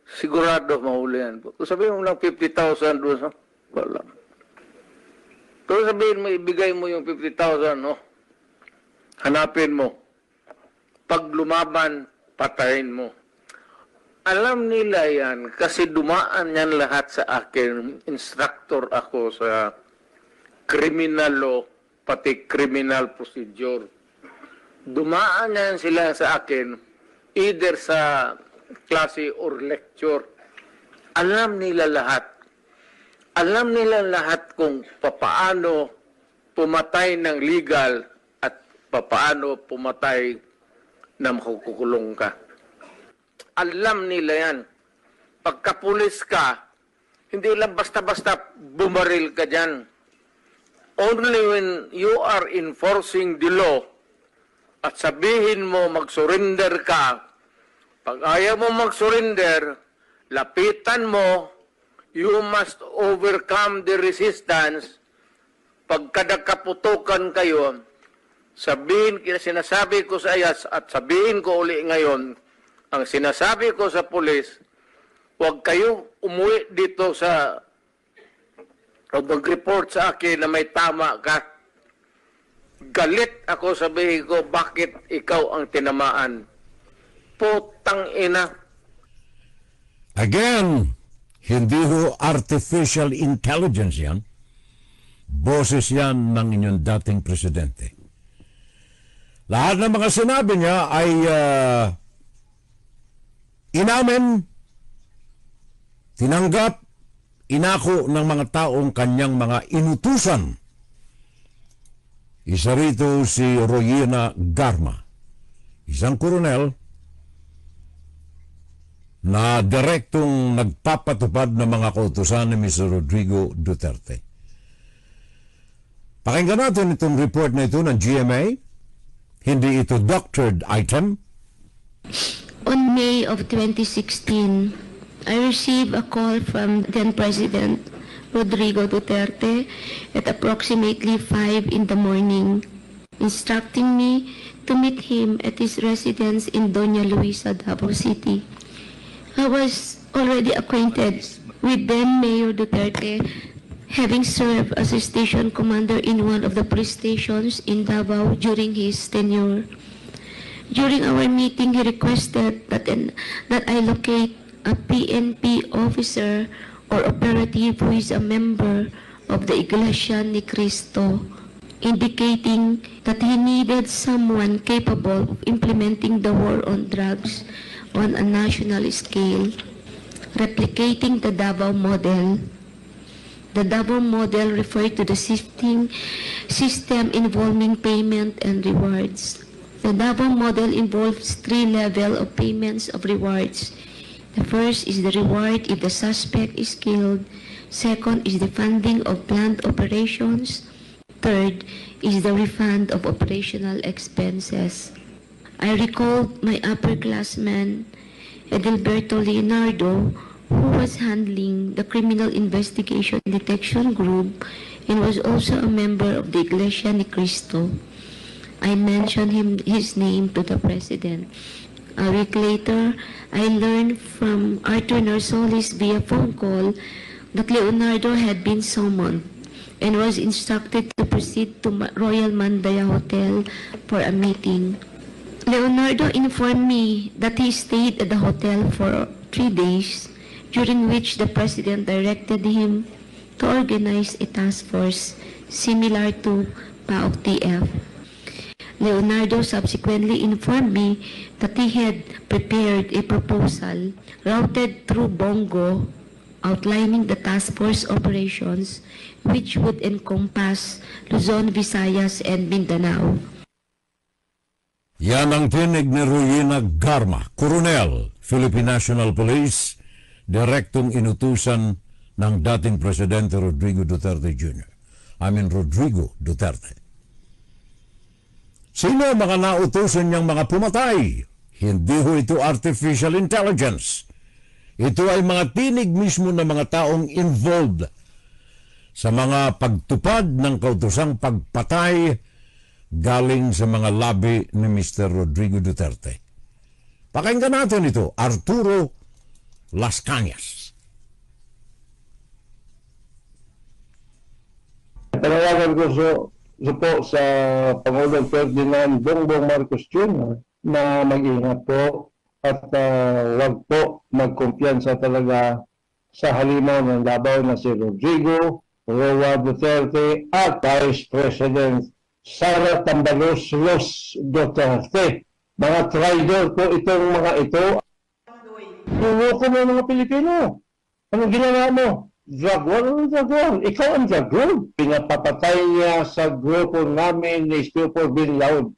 D: sigurado mahuli yan. Kung sabihin mo lang 50,000 doon, wala. Pero sabihin mo, ibigay mo yung 50,000, no? Hanapin mo. Pag lumaban, patayin mo. Alam nila yan kasi dumaan yan lahat sa akin. Instructor ako sa criminal law, pati criminal procedure. Dumaan yan sila sa akin either sa klase or lecture. Alam nila lahat. Alam nila lahat kung papaano pumatay ng legal at papaano pumatay na makukulong ka. alam nila yan. Pagkapulis ka, hindi lang basta-basta bumaril ka dyan. Only when you are enforcing the law at sabihin mo mag-surrender ka, pag ayaw mo mag-surrender, lapitan mo, you must overcome the resistance. Pagkadakaputukan kayo, sinasabi ko sa ayas at sabihin ko uli ngayon, ang sinasabi ko sa pulis, huwag kayo umuwi dito sa o mag-report sa akin na may tama ka. Galit ako, sabihin ko, bakit ikaw ang tinamaan? Putang ina.
A: Again, hindi ho artificial intelligence yan. Boses yan ng inyong dating presidente. Lahat ng mga sinabi niya ay inamin, tinanggap, inako ng mga taong kanyang mga inutusan. Isa rito si Royina Garma, isang koronel na direktong nagpapatupad ng mga kautusan ni Mr. Rodrigo Duterte. Pakinggan natin itong report na ito ng GMA. Hindi ito doctored item.
F: On May of 2016, I received a call from then President Rodrigo Duterte at approximately 5 in the morning, instructing me to meet him at his residence in Doña Luisa, Davao City. I was already acquainted with then Mayor Duterte, having served as a station commander in one of the police stations in Davao during his tenure. During our meeting, he requested that I locate a PNP officer or operative who is a member of the Iglesia ni Cristo, indicating that he needed someone capable of implementing the war on drugs on a national scale, replicating the Davao model. The Davao model referred to the system involving payment and rewards. The Davao model involves 3 levels of payments of rewards. The first is the reward if the suspect is killed. Second is the funding of planned operations. Third is the refund of operational expenses. I recalled my upperclassman, Edilberto Leonardo, who was handling the Criminal Investigation Detection Group and was also a member of the Iglesia ni Cristo. I mentioned his name to the President. A week later, I learned from Arthur Narsolis via phone call that Leonardo had been summoned and was instructed to proceed to Royal Mandaya Hotel for a meeting. Leonardo informed me that he stayed at the hotel for 3 days, during which the President directed him to organize a task force similar to PAOK-TF. Leonardo subsequently informed me that he had prepared a proposal routed through Bongo outlining the task force operations which would encompass Luzon, Visayas, and Mindanao.
A: Yan ang tinig ni Royina Garma, Coronel, Philippine National Police, direktong inutusan ng dating Presidente Rodrigo Duterte Jr. Rodrigo Duterte. Sino ang mga nautusan niyang mga pumatay? Hindi ho ito artificial intelligence. Ito ay mga tinig mismo ng mga taong involved sa mga pagtupad ng kautusang pagpatay galing sa mga labi ni Mr. Rodrigo Duterte. Pakinggan natin ito, Arturo Las Cañas.
G: Panawagan ko po sa Pangulong Ferdinand Bongbong Marcos Jr. na mag-ingat po at wag po magkumpiyansa talaga sa halimaw ng Davao na si Rodrigo, Roa Duterte at Vice President Sara Tambalos Duterte. Mga traitor po itong mga ito. Luloko mo mga Pilipino. Anong ginawa mo? Drug war? Anong drug war? Ikaw ang drug war. Pinapapatay niya sa grupo namin ni Stupor Bin Laud.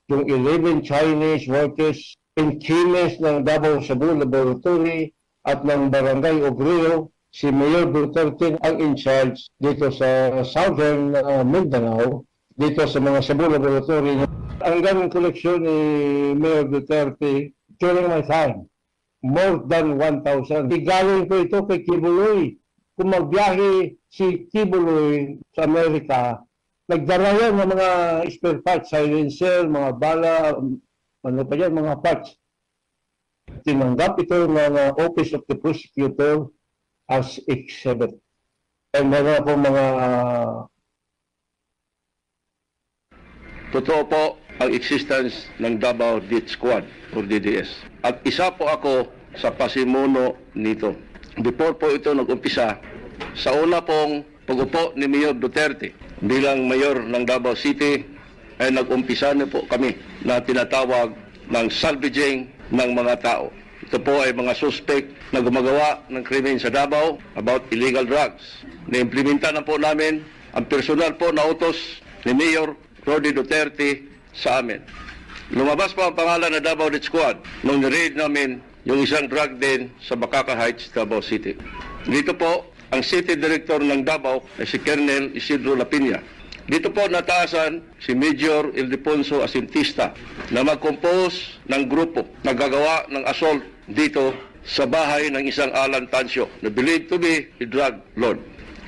G: Yung 11 Chinese workers in Chimes ng Davao Cebu Laboratory at ng Barangay Obrero, si Mayor Duterte ang in charge dito sa Southern Mindanao, dito sa mga Cebu Laboratory. Ang ganong koleksyon ni Mayor Duterte during my time, more than 1,000. Igaling ko ito kay Kibuloy. Kung magbiyahe si Kibuloy sa Amerika, nagdala yan ng mga spare parts, silencer, mga bala, ano pa yan, mga parts. Tinanggap ito ng Office of the Prosecutor as exhibit. And meron po mga...
H: Totoo po ang existence ng Davao Death Squad or DDS. At isa po ako sa pasimuno nito. Before po ito nag-umpisa, sa una pong pag-upo ni Mayor Duterte bilang mayor ng Davao City, ay nag-umpisa na po kami na tinatawag ng salvaging ng mga tao. Ito po ay mga suspect na gumagawa ng krimen sa Davao about illegal drugs. Na-implementa na po namin ang personal po na utos ni Mayor Rody Duterte sa amin. Lumabas po ang pangalan na Davao Death Squad nung niraid namin yung isang drug den sa Bacaca Heights, Davao City. Dito po ang City Director ng Davao ay si Colonel Isidro Lapinya. Dito po nataasan si Major Ildefonso Asintista na mag-compose ng grupo na gagawa ng assault dito sa bahay ng isang Alan Tancio na believed to be a drug lord.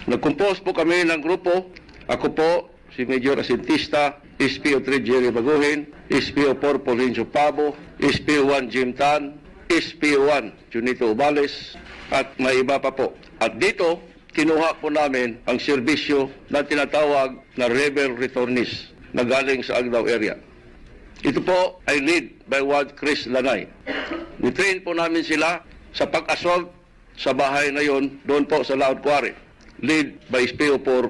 H: Nag-compose po kami ng grupo. Ako po, si Major Asintista, SPO3 Jerry Baguhin, SPO4 Paulincio Pabo, SPO1 Jim Tan, SPO1 Junito Ubales, at may iba pa po. At dito, kinuha po namin ang serbisyo na tinatawag na rebel returnees na galing sa Agdao area. Ito po ay lead by one Chris Lanay. Nitrain po namin sila sa pag-assault sa bahay na yon doon po sa Laod Quarry, lead by SPO4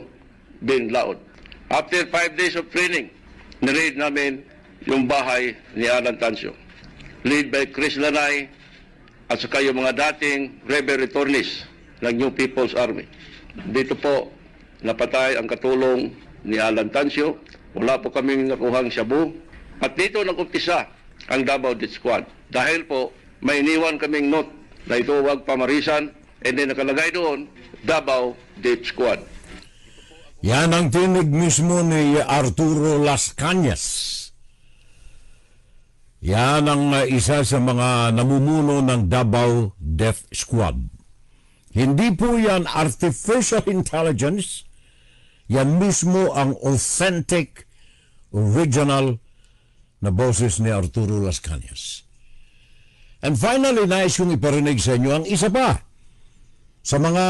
H: Ben Laod. After 5 days of training, niraid namin yung bahay ni Alan Tancio, lead by Chris Lanay at saka yung mga dating rebel returnees ng New People's Army. Dito po napatay ang katulong ni Alan Tancio. Wala po kaming nakuhang shabu. At dito nag-umpisa ang Davao Death Squad. Dahil po may iniwan kaming note na ito huwag pamarisan, and then nakalagay doon Davao Death Squad.
A: Yan ang tinig mismo ni Arturo Las Cañas. Yan ang isa sa mga namumuno ng Davao Death Squad. Hindi po yan artificial intelligence. Yan mismo ang authentic, original na boses ni Arturo Las Cañas. And finally, nais kong iparinig sa inyo ang isa pa sa mga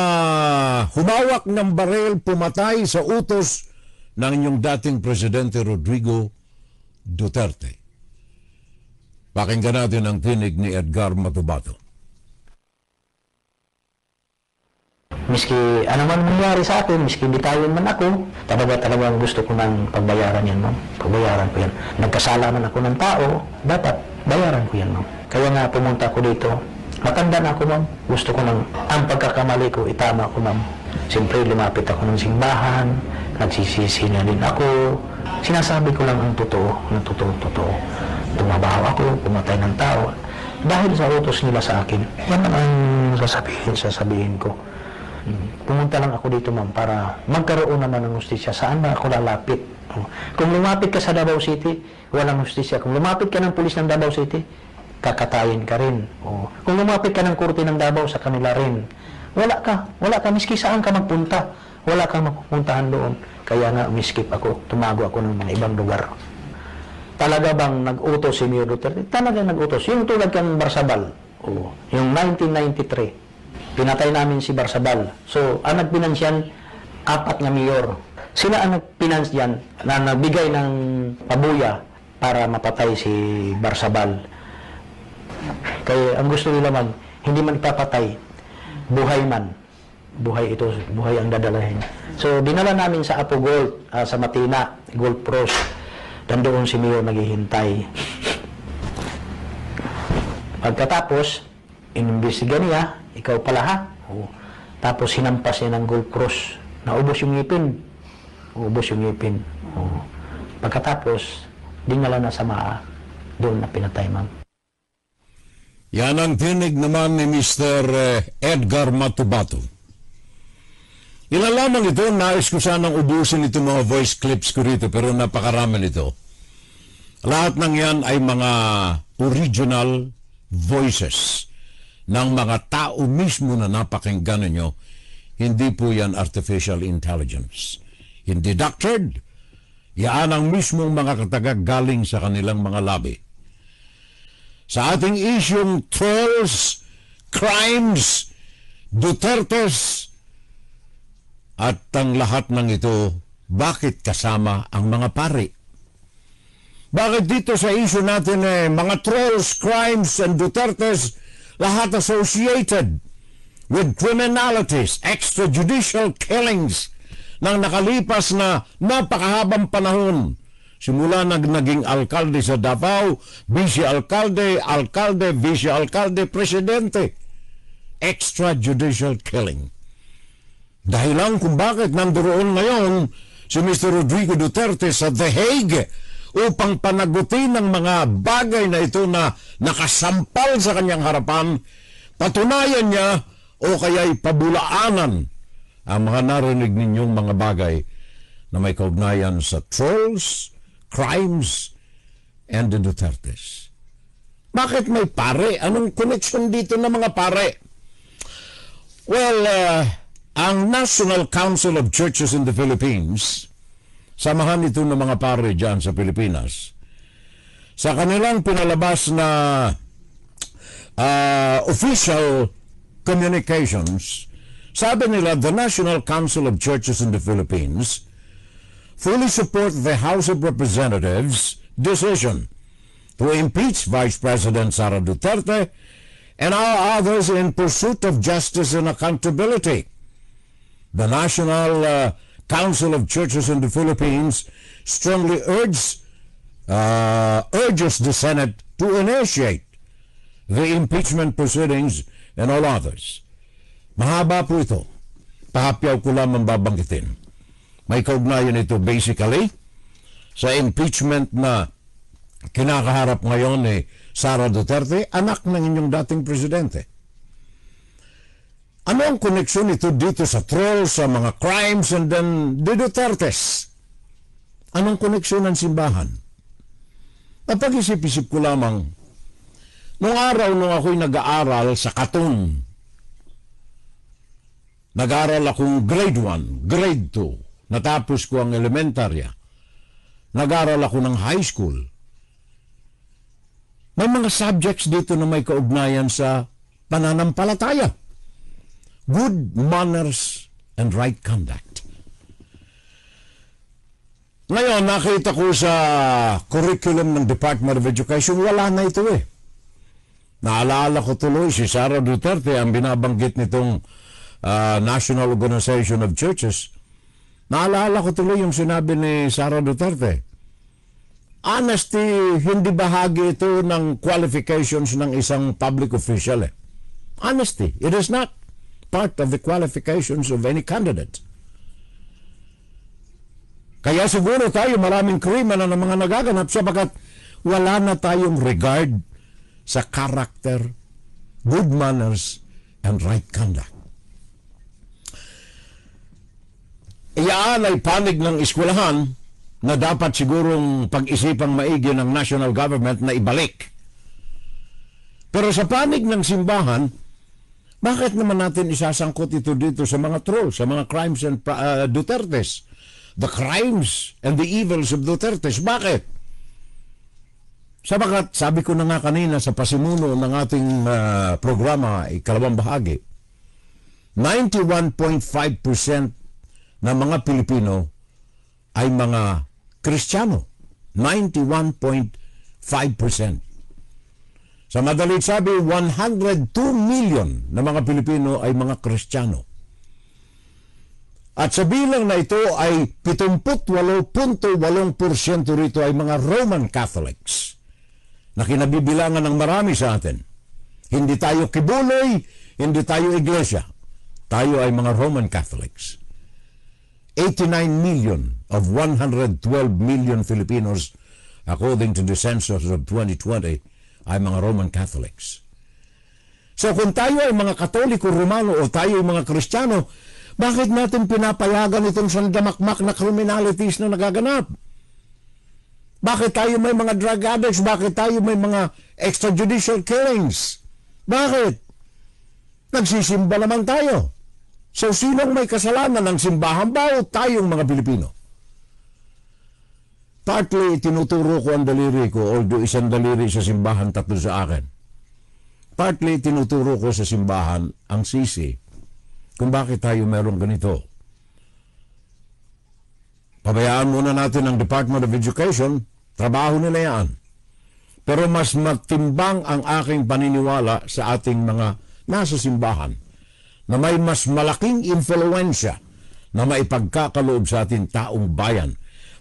A: humawak ng baril pumatay sa utos ng inyong dating Presidente Rodrigo Duterte. Pakinggan natin ang tinig ni Edgar Matubato.
I: Miski ano man mangyari sa akin, miski bitawan man ako, talagang gusto ko nang pagbayaran yan, ma'am. Pagbayaran ko yan. Nagkasala man ako ng tao, dapat bayaran ko yan, ma'am. Kaya nga pumunta ko dito. Matanda na ako, ma'am. Gusto ko nang ang pagkakamali ko, itama ko, ma'am. Siyempre, lumapit ako ng simbahan, nagsisisi na din ako. Sinasabi ko lang ang totoo, totoo. Tumabaho ako, pumatay ng tao. Dahil sa utos nila sa akin, yan ang sasabihin ko. Pumunta lang ako dito, ma'am, para magkaroon naman ng hustisya. Saan na ako lalapit? Kung lumapit ka sa Davao City, walang hustisya. Kung lumapit ka ng pulis ng Davao City, kakatayin ka rin. Kung lumapit ka ng korte ng Davao, sa kanila rin. Wala ka, miski saan ka magpunta. Wala kang mapupuntahan doon. Kaya nga, miskip ako, tumago ako ng mga ibang lugar. Talaga bang nag-utos si Mayor Duterte? Talaga nag-utos. Yung tulad kang Barsabal, yung 1993, pinatay namin si Barsabal. So, ang nagpinansyan, 4 na mayor. Sila ang nagpinansyan na nagbigay ng pabuya para mapatay si Barsabal. Kaya ang gusto nila hindi man ipapatay, buhay man. Buhay ang dadalahin. So, dinala namin sa Apo Gold, sa Matina, Gold Pros. Nandoon si Mayor naghihintay. Pagkatapos, inimbestiga niya, ikaw pala ha? Tapos hinampas niya ng gold cross. Naubos yung ngipin. Pagkatapos, dinala na sa MAA. Doon na pinatay, ma'am.
A: Yan ang tinig naman ni Mr. Edgar Matubato. Ilan lamang ito, nais ko sanang ubusin ito mga voice clips ko rito, pero napakarami nito. Lahat ng yan ay mga original voices ng mga tao mismo na napakinggan ninyo. Hindi po yan artificial intelligence. Hindi doctored. Yan ang mismong mga katagag galing sa kanilang mga labi. Sa ating isyong trolls, crimes, Dutertes, at ang lahat ng ito, bakit kasama ang mga pari? Bakit dito sa issue natin mga trolls, crimes, and Dutertes, lahat associated with criminalities, extrajudicial killings ng nakalipas na napakahabang panahon. Simula naging alkalde sa Davao, vice-alkalde, alkalde, vice-alkalde, presidente. Extrajudicial killing. Dahilan kung bakit nandoon ngayon si Mr. Rodrigo Duterte sa The Hague upang panagutin ng mga bagay na ito na nakasampal sa kanyang harapan, patunayan niya o kaya'y pabulaanan ang mga narinig ninyong mga bagay na may kaugnayan sa trolls, crimes, and the Dutertes. Bakit may pare? Anong connection dito ng mga pare? Well, ang National Council of Churches in the Philippines, samahan ito ng mga pare dyan sa Pilipinas, sa kanilang pinalabas na official communications, sabi nila, the National Council of Churches in the Philippines fully support the House of Representatives' decision to impeach Vice President Sara Duterte and all others in pursuit of justice and accountability. The National Council of Churches in the Philippines strongly urges the Senate to initiate the impeachment proceedings and all others. Mahaba po ito. Pahapyaw ko lamang babanggitin. May kaugnayan ito basically sa impeachment na kinakaharap ngayon ni Sara Duterte, anak ng inyong dating presidente. Ano ang koneksyon ito dito sa trolls, sa mga crimes, and then the Dutertes? Anong koneksyon ng simbahan? Napag-isip-isip ko lamang, noong araw nung ako'y nag-aaral sa Katong, nag-aaral akong grade 1, grade 2, natapos ko ang elementarya, nag-aaral ako ng high school. May mga subjects dito na may kaugnayan sa pananampalataya. Good manners and right conduct. Ngayon, nakita ko sa curriculum ng Department of Education, wala na ito eh. Naalala ko tuloy si Sara Duterte, ang binabanggit nitong National Organization of Churches. Naalala ko tuloy yung sinabi ni Sara Duterte. Honesty, hindi bahagi ito ng qualifications ng isang public official eh. Honesty, it is not part of the qualifications of any candidate. Kaya siguro tayo maraming krimen na mga nagaganap sapagat wala na tayong regard sa character, good manners, and right conduct. Iyan ay panig ng eskwelahan na dapat sigurong pag-isipang maigi ng national government na ibalik. Pero sa panig ng simbahan, bakit naman natin isasangkot ito dito sa mga trolls, sa mga crimes and Dutertes? The crimes and the evils of Dutertes. Bakit? Sabagat, sabi ko na nga kanina sa pasimuno ng ating programa, ikalawang bahagi, 91.5% ng mga Pilipino ay mga Kristiyano. 91.5%. Sa madalit sabi, 102 million na mga Pilipino ay mga Kristiyano. At sa bilang na ito ay 78.8% rito ay mga Roman Catholics na kinabibilangan ng marami sa atin. Hindi tayo kibuloy, hindi tayo iglesia. Tayo ay mga Roman Catholics. 89 million of 112 million Filipinos, according to the census of 2020, ay mga Roman Catholics. So kung tayo ay mga Katoliko Romano o tayo ay mga Kristiyano, bakit natin pinapayagan itong sandamakmak na criminalities na nagaganap? Bakit tayo may mga drug addicts? Bakit tayo may mga extrajudicial killings? Bakit? Nagsisimba naman tayo. So sinong may kasalanan ng simbahan ba o tayong mga Pilipino? Partly, tinuturo ko ang daliri ko, although isang daliri sa simbahan, tatlo sa akin. Partly, tinuturo ko sa simbahan ang sisi kung bakit tayo merong ganito. Pabayaan muna natin ang Department of Education, trabaho nila yan. Pero mas matimbang ang aking paniniwala sa ating mga nasa simbahan na may mas malaking influensya na maipagkakaloob sa ating taong bayan.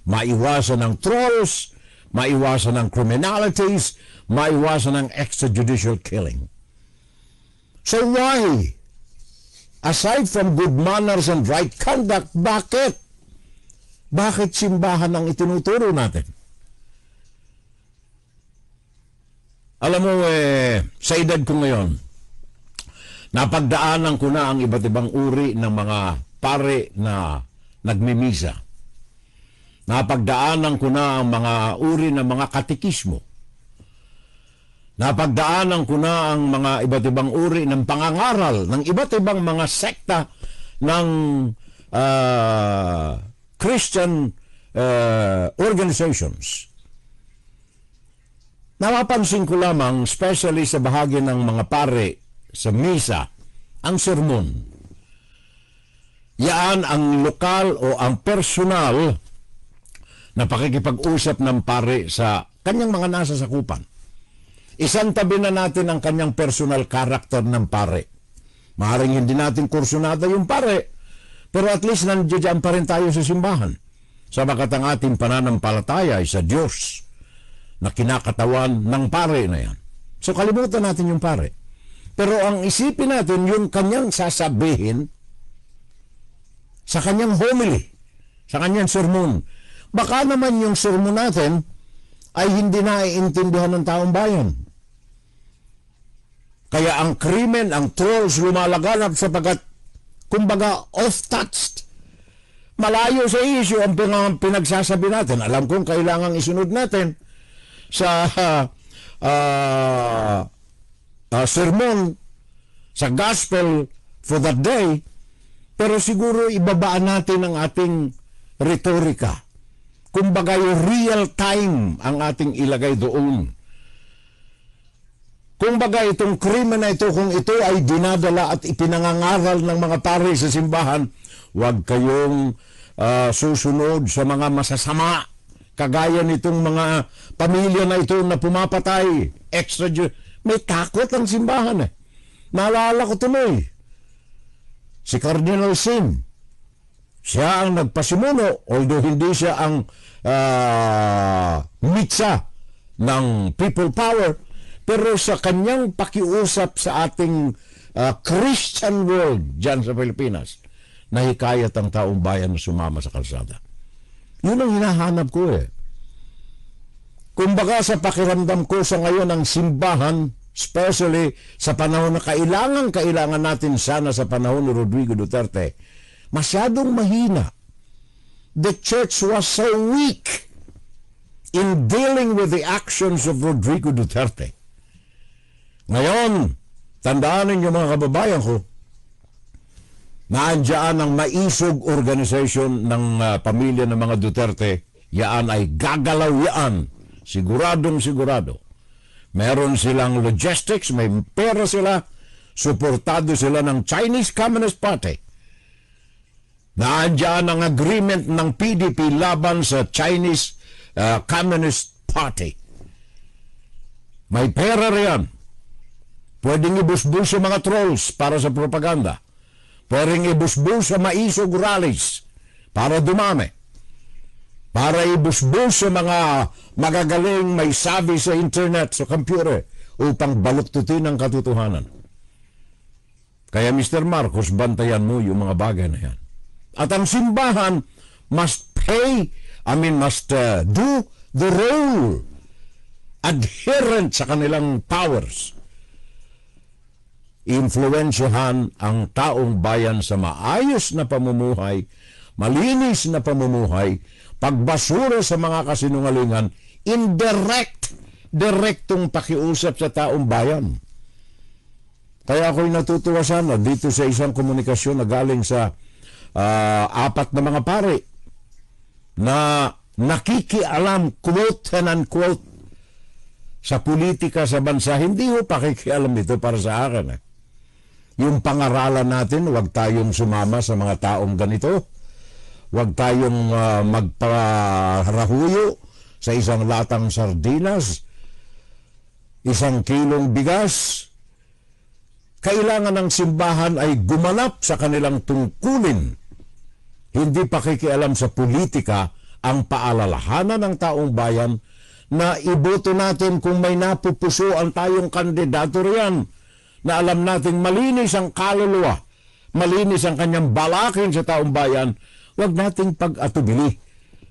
A: Maiwasan ng trolls, maiwasan ng criminalities, maiwasan ng extrajudicial killing. So why? Aside from good manners and right conduct, bakit? Bakit simbahan ang itinuturo natin? Alam mo, sa edad ko ngayon, napagdaanan ko na ang iba't ibang uri ng mga pare na nagmimisa. Napagdaanan ko na ang mga uri ng mga katekismo. Napagdaanan ko na ang mga iba't ibang uri ng pangangaral ng iba't ibang mga sekta ng Christian organizations. Napapansin ko lamang, especially sa bahagi ng mga pare sa misa, ang sermon. Yan ang lokal o ang personal na pakikipag-usap ng pare sa kanyang mga nasa sakupan. Isang tabi na natin ang kanyang personal character ng pare. Maaaring hindi natin kursunada yung pare, pero at least nandiyan pa rin tayo sa simbahan. Sabagat ang ating pananampalataya ay sa Diyos na kinakatawan ng pare na yan. So kalimutan natin yung pare. Pero ang isipin natin yung kanyang sasabihin sa kanyang homily, sa kanyang sermon. Baka naman yung sermon natin ay hindi naiintindihan ng taong bayan. Kaya ang krimen, ang trolls lumalaganap sapagat kumbaga off-touched. Malayo sa issue ang pinagsasabi natin. Alam kong kailangang isunod natin sa sermon, sa gospel for that day, pero siguro ibabaan natin ang ating retorika. Kumbaga yung real time ang ating ilagay doon. Kumbaga itong krimen na ito, kung ito ay dinadala at ipinangangaral ng mga pare sa simbahan, huwag kayong susunod sa mga masasama. Kagaya nitong mga pamilya na ito na pumapatay. May takot ang simbahan . Naalala ko tuloy. Si Cardinal Sin. Siya ang nagpasimuno, although hindi siya ang mitsa ng people power, pero sa kanyang pakiusap sa ating Christian world dyan sa Pilipinas, nahikayat ang taong bayan na sumama sa kalsada. Yun ang hinahanap ko . Kumbaga sa pakiramdam ko sa ngayon ang simbahan, especially sa panahon na kailangan natin sana sa panahon ni Rodrigo Duterte, masyadong mahina. The church was so weak in dealing with the actions of Rodrigo Duterte. Ngayon, tandaan ninyo mga kababayan ko, naandyan ang maisog organization ng pamilya ng mga Duterte. Yaan ay gagalaw yaan. Siguradong sigurado. Meron silang logistics, may pera sila, suportado sila ng Chinese Communist Party. Naandyan ang agreement ng PDP laban sa Chinese Communist Party. May pera riyan. Pwedeng ibusbus sa mga trolls para sa propaganda. Pwedeng ibusbus sa maisog rallies para dumami. Para ibusbus sa mga magagaling may sabi sa internet, sa computer, upang baluktutin ang katotohanan. Kaya Mr. Marcos, bantayan mo yung mga bagay na yan. At ang simbahan must do the role adherent sa kanilang powers. influensyahan ang taong bayan sa maayos na pamumuhay, malinis na pamumuhay, pagbasura sa mga kasinungalingan, direktong pakiusap sa taong bayan. Kaya ako'y natutuwa sana dito sa isang komunikasyon na galing sa 4 na mga pare na nakikialam, quote and unquote, sa politika sa bansa. Hindi ho pakikialam ito para sa akin. Yung pangaralan natin, huwag tayong sumama sa mga taong ganito. Huwag tayong magparahuyo sa isang latang sardinas, 1 kilong bigas. Kailangan ng simbahan ay gumanap sa kanilang tungkulin. Hindi pakikialam sa politika ang paalalahanan ng taong bayan na iboto natin kung may napupusuan tayong kandidato riyan na alam nating malinis ang kaluluwa, malinis ang kanyang balakin sa taong bayan. Huwag nating pag-atubili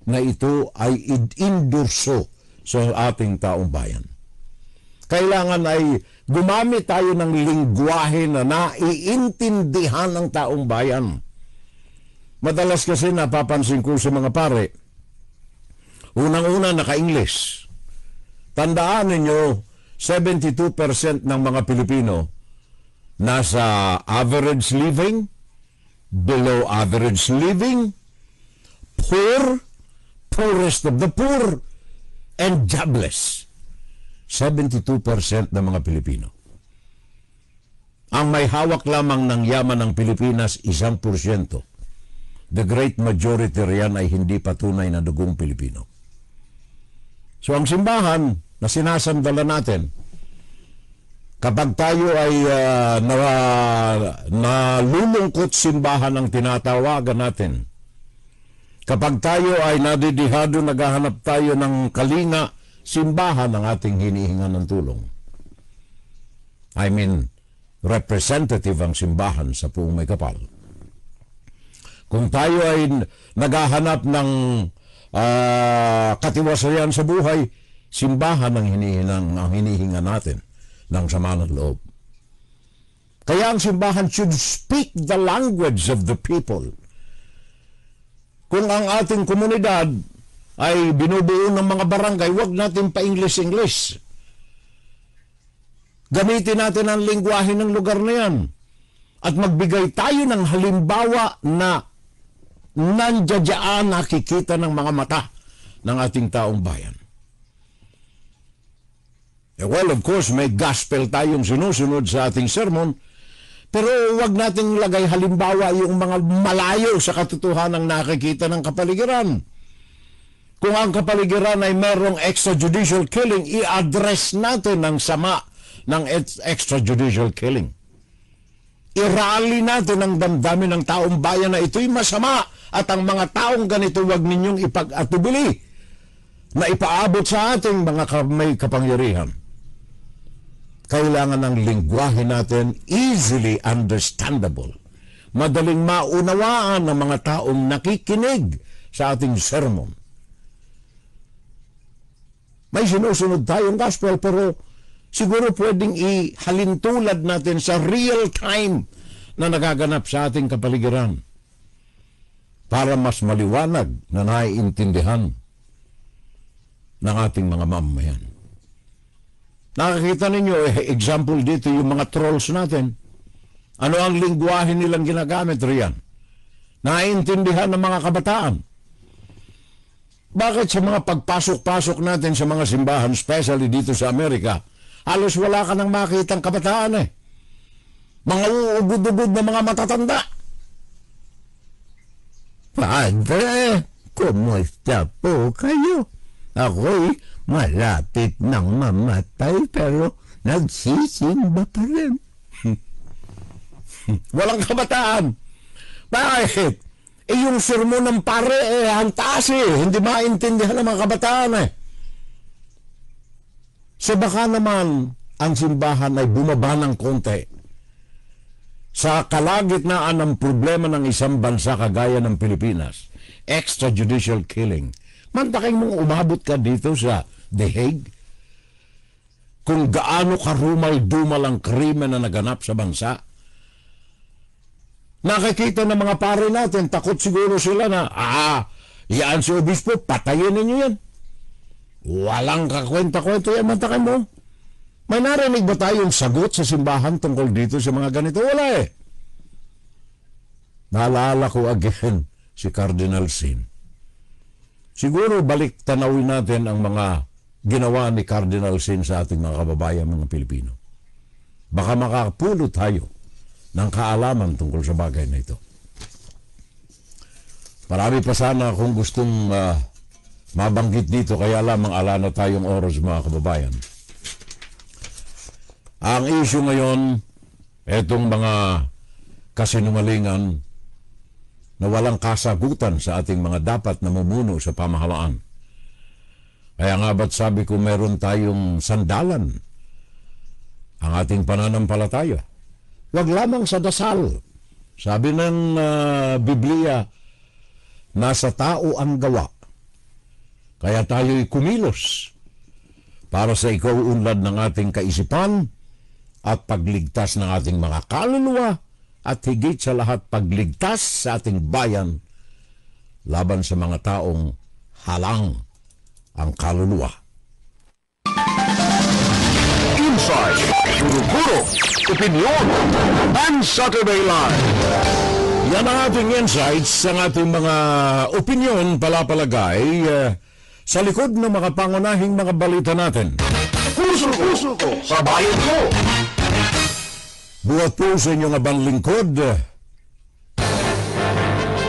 A: na ito ay indurso sa ating taong bayan. Kailangan ay gumamit tayo ng lingwahe na naiintindihan ng taong bayan. Madalas kasi napapansin ko sa mga pare, unang-una naka-English. Tandaan ninyo, 72% ng mga Pilipino nasa average living, below average living, poor, poorest of the poor, and jobless. 72% ng mga Pilipino. Ang may hawak lamang ng yaman ng Pilipinas, 1%. The great majority riyan ay hindi patunay na dugong Pilipino. So ang simbahan na sinasandalan natin, kapag tayo ay nalulungkot simbahan ang tinatawagan natin, kapag tayo ay nadidihado, naghahanap tayo ng kalinga, simbahan ang ating hinihingan ng tulong. I mean, representative ang simbahan sa Puong May Kapal. Kung tayo ay naghahanap ng katiwasayan sa buhay, simbahan ang hinihingan natin ng sama ng loob. Kaya ang simbahan should speak the language of the people. Kung ang ating komunidad ay binubuo ng mga barangay, huwag natin pa-English-English. Gamitin natin ang lingwahe ng lugar na yan. At magbigay tayo ng halimbawa na nandiyan nakikita ng mga mata ng ating taong bayan. Well, of course, may gospel tayong sinusunod sa ating sermon, pero huwag nating lagay halimbawa yung mga malayo sa katotohanan nakikita ng kapaligiran. Kung ang kapaligiran ay merong extrajudicial killing, i-address natin ang sama ng extrajudicial killing. I-rally natin ang damdamin ng taong bayan na ito'y masama at ang mga taong ganito huwag ninyong ipag-atubili na ipaabot sa ating mga may kapangyarihan. Kailangan ng lingwahe natin easily understandable. Madaling maunawaan ng mga taong nakikinig sa ating sermon. May sinusunod tayong gospel pero siguro pwedeng ihalintulad natin sa real time na nagaganap sa ating kapaligiran para mas maliwanag na naiintindihan ng ating mga mamamayan. Nakakita ninyo, example dito, yung mga trolls natin. Ano ang lingwahe nilang ginagamit riyan? Naiintindihan ng mga kabataan. Bakit sa mga pagpasok-pasok natin sa mga simbahan, especially dito sa Amerika, halos wala ka nang makitang kabataan eh. Mga uugod-ugod na mga matatanda.
J: Padre, kumusta po kayo? Ako'y malapit nang mamatay pero nagsisimba pa rin.
A: Walang kabataan. Bakit? Yung sermon ng pare, ang taas hindi maintindihan ng mga kabataan So baka naman ang simbahan ay bumaba ng konti sa kalagitnaan ng problema ng isang bansa kagaya ng Pilipinas, extrajudicial killing. Mantaking mong umabot ka dito sa The Hague. kung gaano karumal-dumal ang krimen na naganap sa bansa. Nakikita ng mga pare natin, takot siguro sila na, yan si Obispo, patayin ninyo yan. Walang kakwenta-kwenta yan, mantakan mo. May narinig ba tayong sagot sa simbahan tungkol dito sa mga ganito? Wala eh. Naalala ko again si Cardinal Sin. Siguro balik tanawin natin ang mga ginawa ni Cardinal Sin sa ating mga kababayan, mga Pilipino. Baka makapulot tayo ng kaalaman tungkol sa bagay na ito. Marami pa sana kung gustong mabanggit dito, kaya lamang ala na tayong oras, mga kababayan. Ang issue ngayon, etong mga kasinungalingan na walang kasagutan sa ating mga dapat na namumuno sa pamahalaan. Kaya nga ba't sabi ko meron tayong sandalan ang ating pananampalataya. Huwag lamang sa dasal. Sabi ng Biblia, nasa tao ang gawa. Kaya tayo'y kumilos para sa ikaw-unlad ng ating kaisipan at pagligtas ng ating mga kaluluwa at higit sa lahat pagligtas sa ating bayan laban sa mga taong halang ang kaluluwa.
B: Inside, Guro-Guro, Opinion, and Saturday Live.
A: Yan ang ating insights, ang ating mga opinion palapalagay sa likod ng mga pangunahing mga balita natin.
B: Puso ko sa bayan ko.
A: Buhat po sa inyong abang lingkod.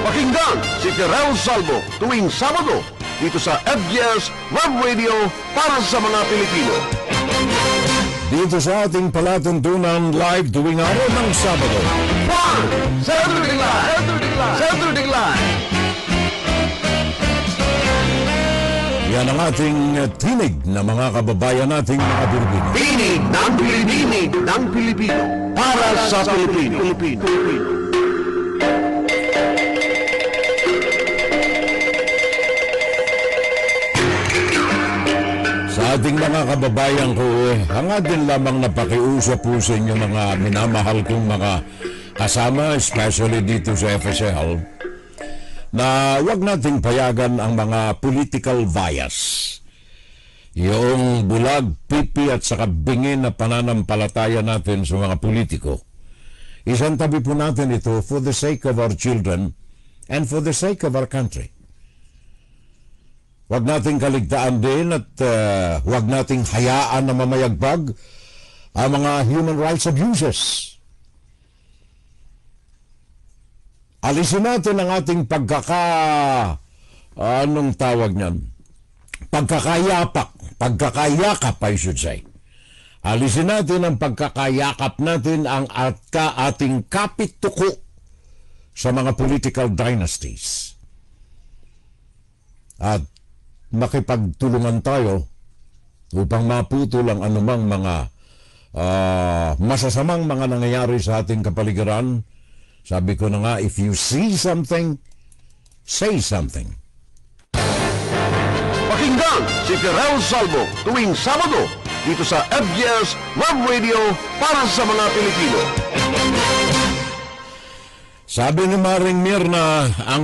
B: Pakinggan si Terrell Salvo tuwing Sabado dito sa FGS Web Radio para sa mga Pilipino.
A: Dito sa ating palatuntunan live tuwing araw ng Sabado.
B: Saturday Live!
A: Yan ang ating tinig na mga kababayan nating mga Pilipino.
B: Tinig ng Pilipino para sa Pilipino.
A: Sa ating mga kababayan ko, hangad din lamang napakiusap po sa inyo mga minamahal kong mga kasama, especially dito sa FSL, na huwag nating payagan ang mga political bias. Yung bulag, pipi at saka bingin na pananampalataya natin sa mga politiko. Isang tabi po natin ito for the sake of our children and for the sake of our country. Huwag nating kaligtaan din at huwag nating hayaan na mamayagbag ang mga human rights abuses. Alisin natin ang ating anong tawag niyan? Pagkakayakap, I should say. Alisin natin ang pagkakayakap natin ang ating kapituko sa mga political dynasties. At makipagtulungan tayo upang maputol ang anumang mga masasamang mga nangyayari sa ating kapaligiran. Sabi ko na nga, if you see something, say something.
B: Pakinggan si Terrell Salvo tuwing Sabado dito sa FGS Web Radio para sa mga Pilipino.
A: Sabi ni Maring Mirna, ang